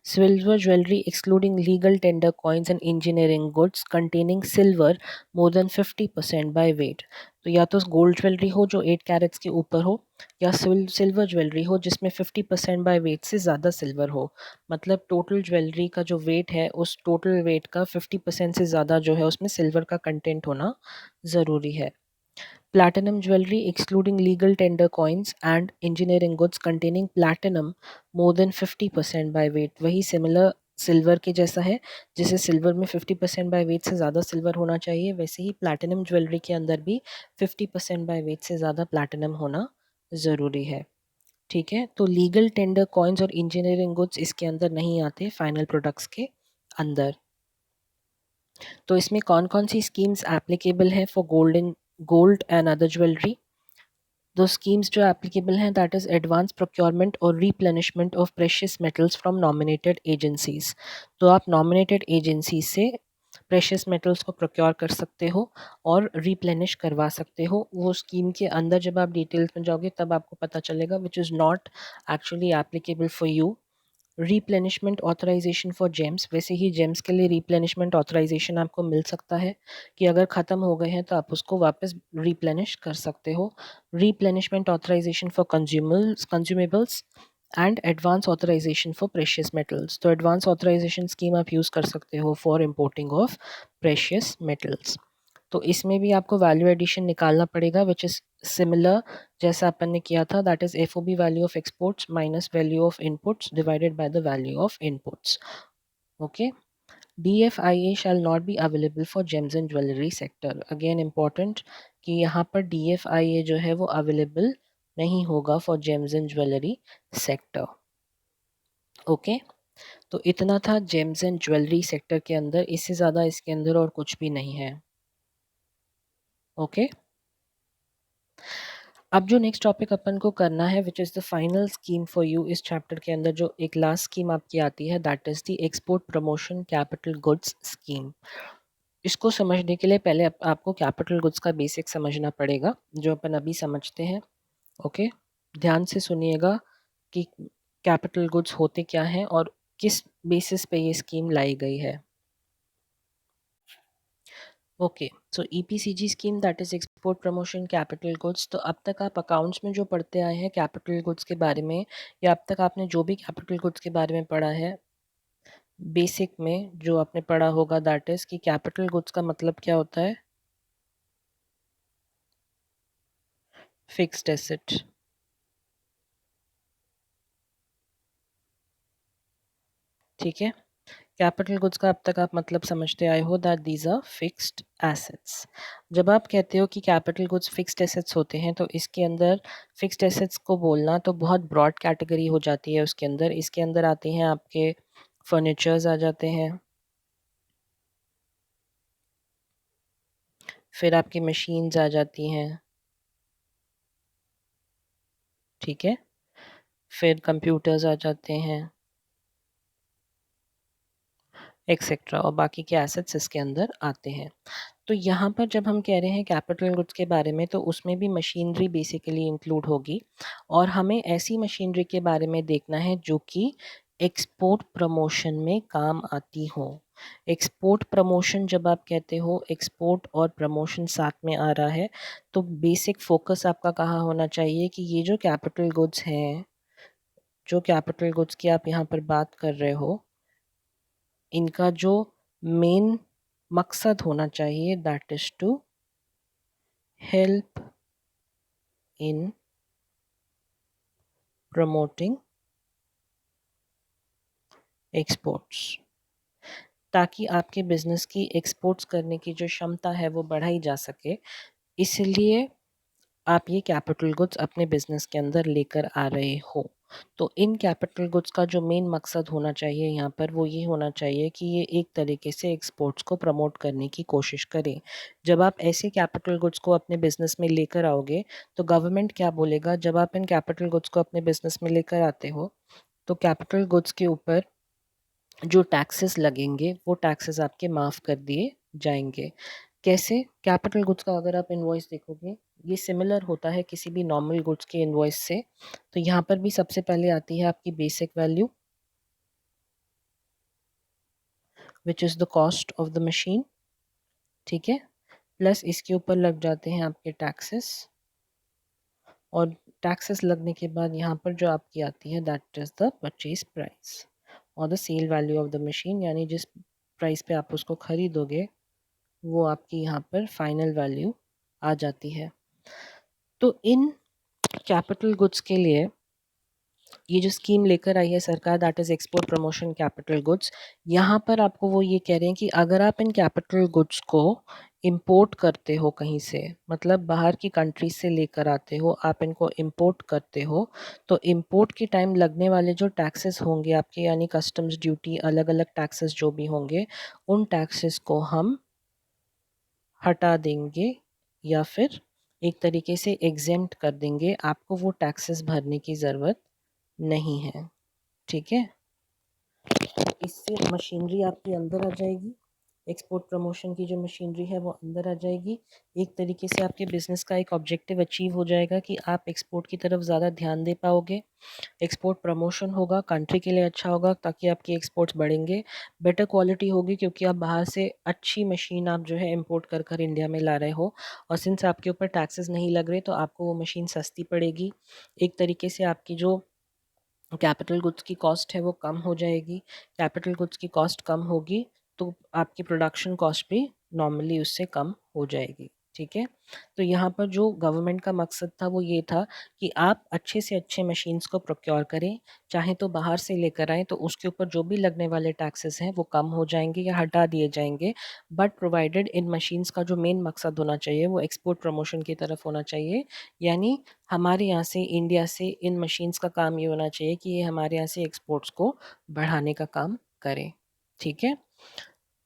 [SPEAKER 1] Silver jewelry excluding legal tender coins and engineering goods containing silver more than 50% by weight। तो या तो गोल्ड ज्वेलरी हो जो 8 कैरेट्स के ऊपर हो या सिल्वर ज्वेलरी हो जिसमें 50% बाय वेट से ज़्यादा सिल्वर हो। मतलब टोटल ज्वेलरी का जो वेट है उस टोटल वेट का 50% से ज़्यादा जो है उसमें सिल्वर का कंटेंट होना ज़रूरी है। Platinum jewelry excluding legal tender coins and engineering goods containing platinum more than 50% by weight। वही सिमिलर सिल्वर के जैसा है, जैसे सिल्वर में 50% बाय वेट से ज़्यादा सिल्वर होना चाहिए वैसे ही प्लैटिनम ज्वेलरी के अंदर भी 50% बाय वेट से ज़्यादा प्लैटिनम होना ज़रूरी है। ठीक है, तो लीगल टेंडर कॉइन्स और इंजीनियरिंग गुड्स इसके अंदर नहीं आते फाइनल प्रोडक्ट्स के अंदर। तो इसमें कौन कौन सी स्कीम्स एप्लीकेबल है for gold and other jewellery? दो स्कीम्स जो एप्लीकेबल हैं दैट इज़ एडवांस प्रोक्योरमेंट और replenishment of precious metals from nominated agencies. तो आप नॉमिनेटेड एजेंसी से प्रेशियस मेटल्स को प्रोक्योर कर सकते हो और रीप्लेनिश करवा सकते हो। वो स्कीम के अंदर जब आप डिटेल्स में जाओगे तब आपको पता चलेगा which is not actually applicable for you. Replenishment authorisation for gems, वैसे ही जेम्स के लिए रिप्लेनिशमेंट ऑथराइजेशन आपको मिल सकता है कि अगर ख़त्म हो गए हैं तो आप उसको वापस रिप्लेनिश कर सकते हो। Replenishment authorisation for consumables and advance authorisation for precious metals. तो एडवांस ऑथराइजेशन स्कीम आप यूज़ कर सकते हो for importing of precious metals. तो इसमें भी आपको वैल्यू एडिशन निकालना पड़ेगा विच इज़ सिमिलर जैसा अपन ने किया था, that is FOB value of exports minus value of inputs divided by the value of inputs. Okay. DFIA shall not be available for James and jewellery sector. Again important कि यहाँ पर DFIA जो है वो अवेलेबल नहीं होगा for James and jewellery sector. Okay, तो इतना था जेम्स एंड ज्वेलरी सेक्टर के अंदर, इससे ज़्यादा इसके अंदर और कुछ भी नहीं है। ओके, अब जो नेक्स्ट टॉपिक अपन को करना है which is the final scheme for you इस चैप्टर के अंदर, जो एक लास्ट स्कीम आपकी आती है that is the export promotion capital goods scheme. इसको समझने के लिए पहले आपको कैपिटल गुड्स का बेसिक समझना पड़ेगा जो अपन अभी समझते हैं। ओके, ध्यान से सुनिएगा कि कैपिटल गुड्स होते क्या हैं और किस बेसिस पे ये स्कीम लाई गई है। Okay, so EPCG scheme that is export promotion capital goods. तो अब तक आप अकाउंट्स में जो पढ़ते आए हैं कैपिटल गुड्स के बारे में, या अब तक आपने जो भी कैपिटल गुड्स के बारे में पढ़ा है बेसिक में जो आपने पढ़ा होगा दैट इज़ कि कैपिटल गुड्स का मतलब क्या होता है? Fixed asset. ठीक है, कैपिटल गुड्स का अब तक आप मतलब समझते आए हो that these are fixed assets. जब आप कहते हो कि कैपिटल गुड्स फिक्स्ड एसेट्स होते हैं तो इसके अंदर फिक्स्ड एसेट्स को बोलना तो बहुत ब्रॉड कैटेगरी हो जाती है। उसके अंदर इसके अंदर आते हैं आपके फर्नीचर्स आ जाते हैं, फिर आपकी मशीन्स आ जाती हैं, ठीक है। फिर कंप्यूटर्स आ जाते हैं, एक्सेट्रा, और बाकी के एसेट्स इसके अंदर आते हैं। तो यहाँ पर जब हम कह रहे हैं कैपिटल गुड्स के बारे में, तो उसमें भी मशीनरी बेसिकली इंक्लूड होगी, और हमें ऐसी मशीनरी के बारे में देखना है जो कि एक्सपोर्ट प्रमोशन में काम आती हो। एक्सपोर्ट प्रमोशन जब आप कहते हो, एक्सपोर्ट और प्रमोशन साथ में आ रहा है, तो बेसिक फोकस आपका कहाँ होना चाहिए कि ये जो कैपिटल गुड्स हैं, जो कैपिटल गुड्स की आप यहाँ पर बात कर रहे हो, इनका जो मेन मकसद होना चाहिए, that is to help in promoting exports, ताकि आपके बिजनेस की एक्सपोर्ट्स करने की जो क्षमता है वो बढ़ाई जा सके। इसलिए आप ये कैपिटल गुड्स अपने बिजनेस के अंदर लेकर आ रहे हो। तो इन कैपिटल गुड्स का जो मेन मकसद होना चाहिए यहाँ पर, वो ये होना चाहिए कि ये एक तरीके से एक्सपोर्ट्स को प्रमोट करने की कोशिश करें। जब आप ऐसे कैपिटल गुड्स को अपने बिजनेस में लेकर आओगे, तो गवर्नमेंट क्या बोलेगा, जब आप इन कैपिटल गुड्स को अपने बिजनेस में लेकर आते हो, तो कैपिटल गुड्स के ऊपर जो टैक्सेस लगेंगे वो टैक्सेस आपके माफ़ कर दिए जाएंगे। कैसे? कैपिटल गुड्स का अगर आप इनवॉइस देखोगे, ये सिमिलर होता है किसी भी नॉर्मल गुड्स के इनवॉइस से। तो यहाँ पर भी सबसे पहले आती है आपकी basic value, which is the cost of the machine, ठीक है। प्लस इसके ऊपर लग जाते हैं आपके टैक्सेस, और टैक्सेस लगने के बाद यहाँ पर जो आपकी आती है, that is the purchase price और the sale value of the machine, यानी जिस प्राइस पे आप उसको खरीदोगे वो आपकी यहाँ पर फाइनल वैल्यू आ जाती है। तो इन कैपिटल गुड्स के लिए ये जो स्कीम लेकर आई है सरकार, that is export promotion capital goods, यहाँ पर आपको वो ये कह रहे हैं कि अगर आप इन कैपिटल गुड्स को इंपोर्ट करते हो कहीं से, मतलब बाहर की कंट्री से लेकर आते हो, आप इनको इंपोर्ट करते हो, तो इंपोर्ट के टाइम लगने वाले जो टैक्सेस होंगे आपके, यानी कस्टम्स ड्यूटी, अलग अलग टैक्सेस जो भी होंगे, उन टैक्सेस को हम हटा देंगे, या फिर एक तरीके से एग्जेम्प्ट कर देंगे, आपको वो टैक्सेस भरने की ज़रूरत नहीं है, ठीक है। इससे मशीनरी आपकी अंदर आ जाएगी, एक्सपोर्ट प्रमोशन की जो मशीनरी है वो अंदर आ जाएगी। एक तरीके से आपके बिज़नेस का एक ऑब्जेक्टिव अचीव हो जाएगा कि आप एक्सपोर्ट की तरफ ज़्यादा ध्यान दे पाओगे, एक्सपोर्ट प्रमोशन होगा, कंट्री के लिए अच्छा होगा ताकि आपकी एक्सपोर्ट्स बढ़ेंगे, बेटर क्वालिटी होगी क्योंकि आप बाहर से अच्छी मशीन आप जो है इंपोर्ट कर कर इंडिया में ला रहे हो, और सिंस आपके ऊपर टैक्सेस नहीं लग रहे तो आपको वो मशीन सस्ती पड़ेगी। एक तरीके से आपकी जो कैपिटल गुड्स की कॉस्ट है वो कम हो जाएगी। कैपिटल गुड्स की कॉस्ट कम होगी तो आपकी प्रोडक्शन कॉस्ट भी नॉर्मली उससे कम हो जाएगी, ठीक है। तो यहाँ पर जो गवर्नमेंट का मकसद था वो ये था कि आप अच्छे से अच्छे मशीन्स को प्रोक्योर करें, चाहे तो बाहर से लेकर आएँ, तो उसके ऊपर जो भी लगने वाले टैक्सेस हैं वो कम हो जाएंगे या हटा दिए जाएंगे, बट प्रोवाइडेड इन मशीन्स का जो मेन मकसद होना चाहिए वो एक्सपोर्ट प्रमोशन की तरफ होना चाहिए। यानी हमारे यहाँ से, इंडिया से इन मशीन्स का काम ये होना चाहिए कि ये हमारे यहाँ से एक्सपोर्ट्स को बढ़ाने का काम करें, ठीक है।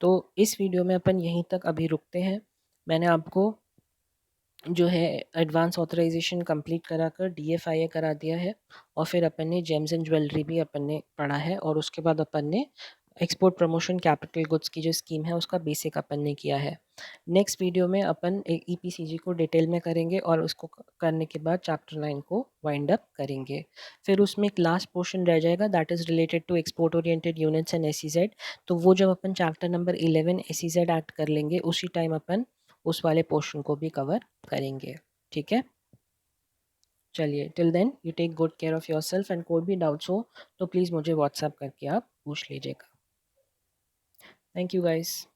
[SPEAKER 1] तो इस वीडियो में अपन यहीं तक अभी रुकते हैं। मैंने आपको जो है एडवांस ऑथराइजेशन कंप्लीट कराकर DFIA करा दिया है, और फिर अपन ने जेम्स एंड ज्वेलरी भी अपन ने पढ़ा है, और उसके बाद अपन ने एक्सपोर्ट प्रमोशन कैपिटल गुड्स की जो स्कीम है उसका बेसिक अपन ने किया है। नेक्स्ट वीडियो में अपन EPCG को डिटेल में करेंगे, और उसको करने के बाद चैप्टर 9 को वाइंड अप करेंगे। फिर उसमें एक लास्ट पोर्शन रह जाएगा, that is related to export oriented units and SEZ। तो वो जब अपन चैप्टर नंबर 11 SEZ ऐड कर लेंगे, उसी टाइम अपन उस वाले पोर्शन को भी कवर करेंगे, ठीक है। चलिए, till then you take good care of yourself, and कोई भी डाउट्स हो तो प्लीज़ मुझे व्हाट्सएप करके आप पूछ लीजिएगा। Thank you guys.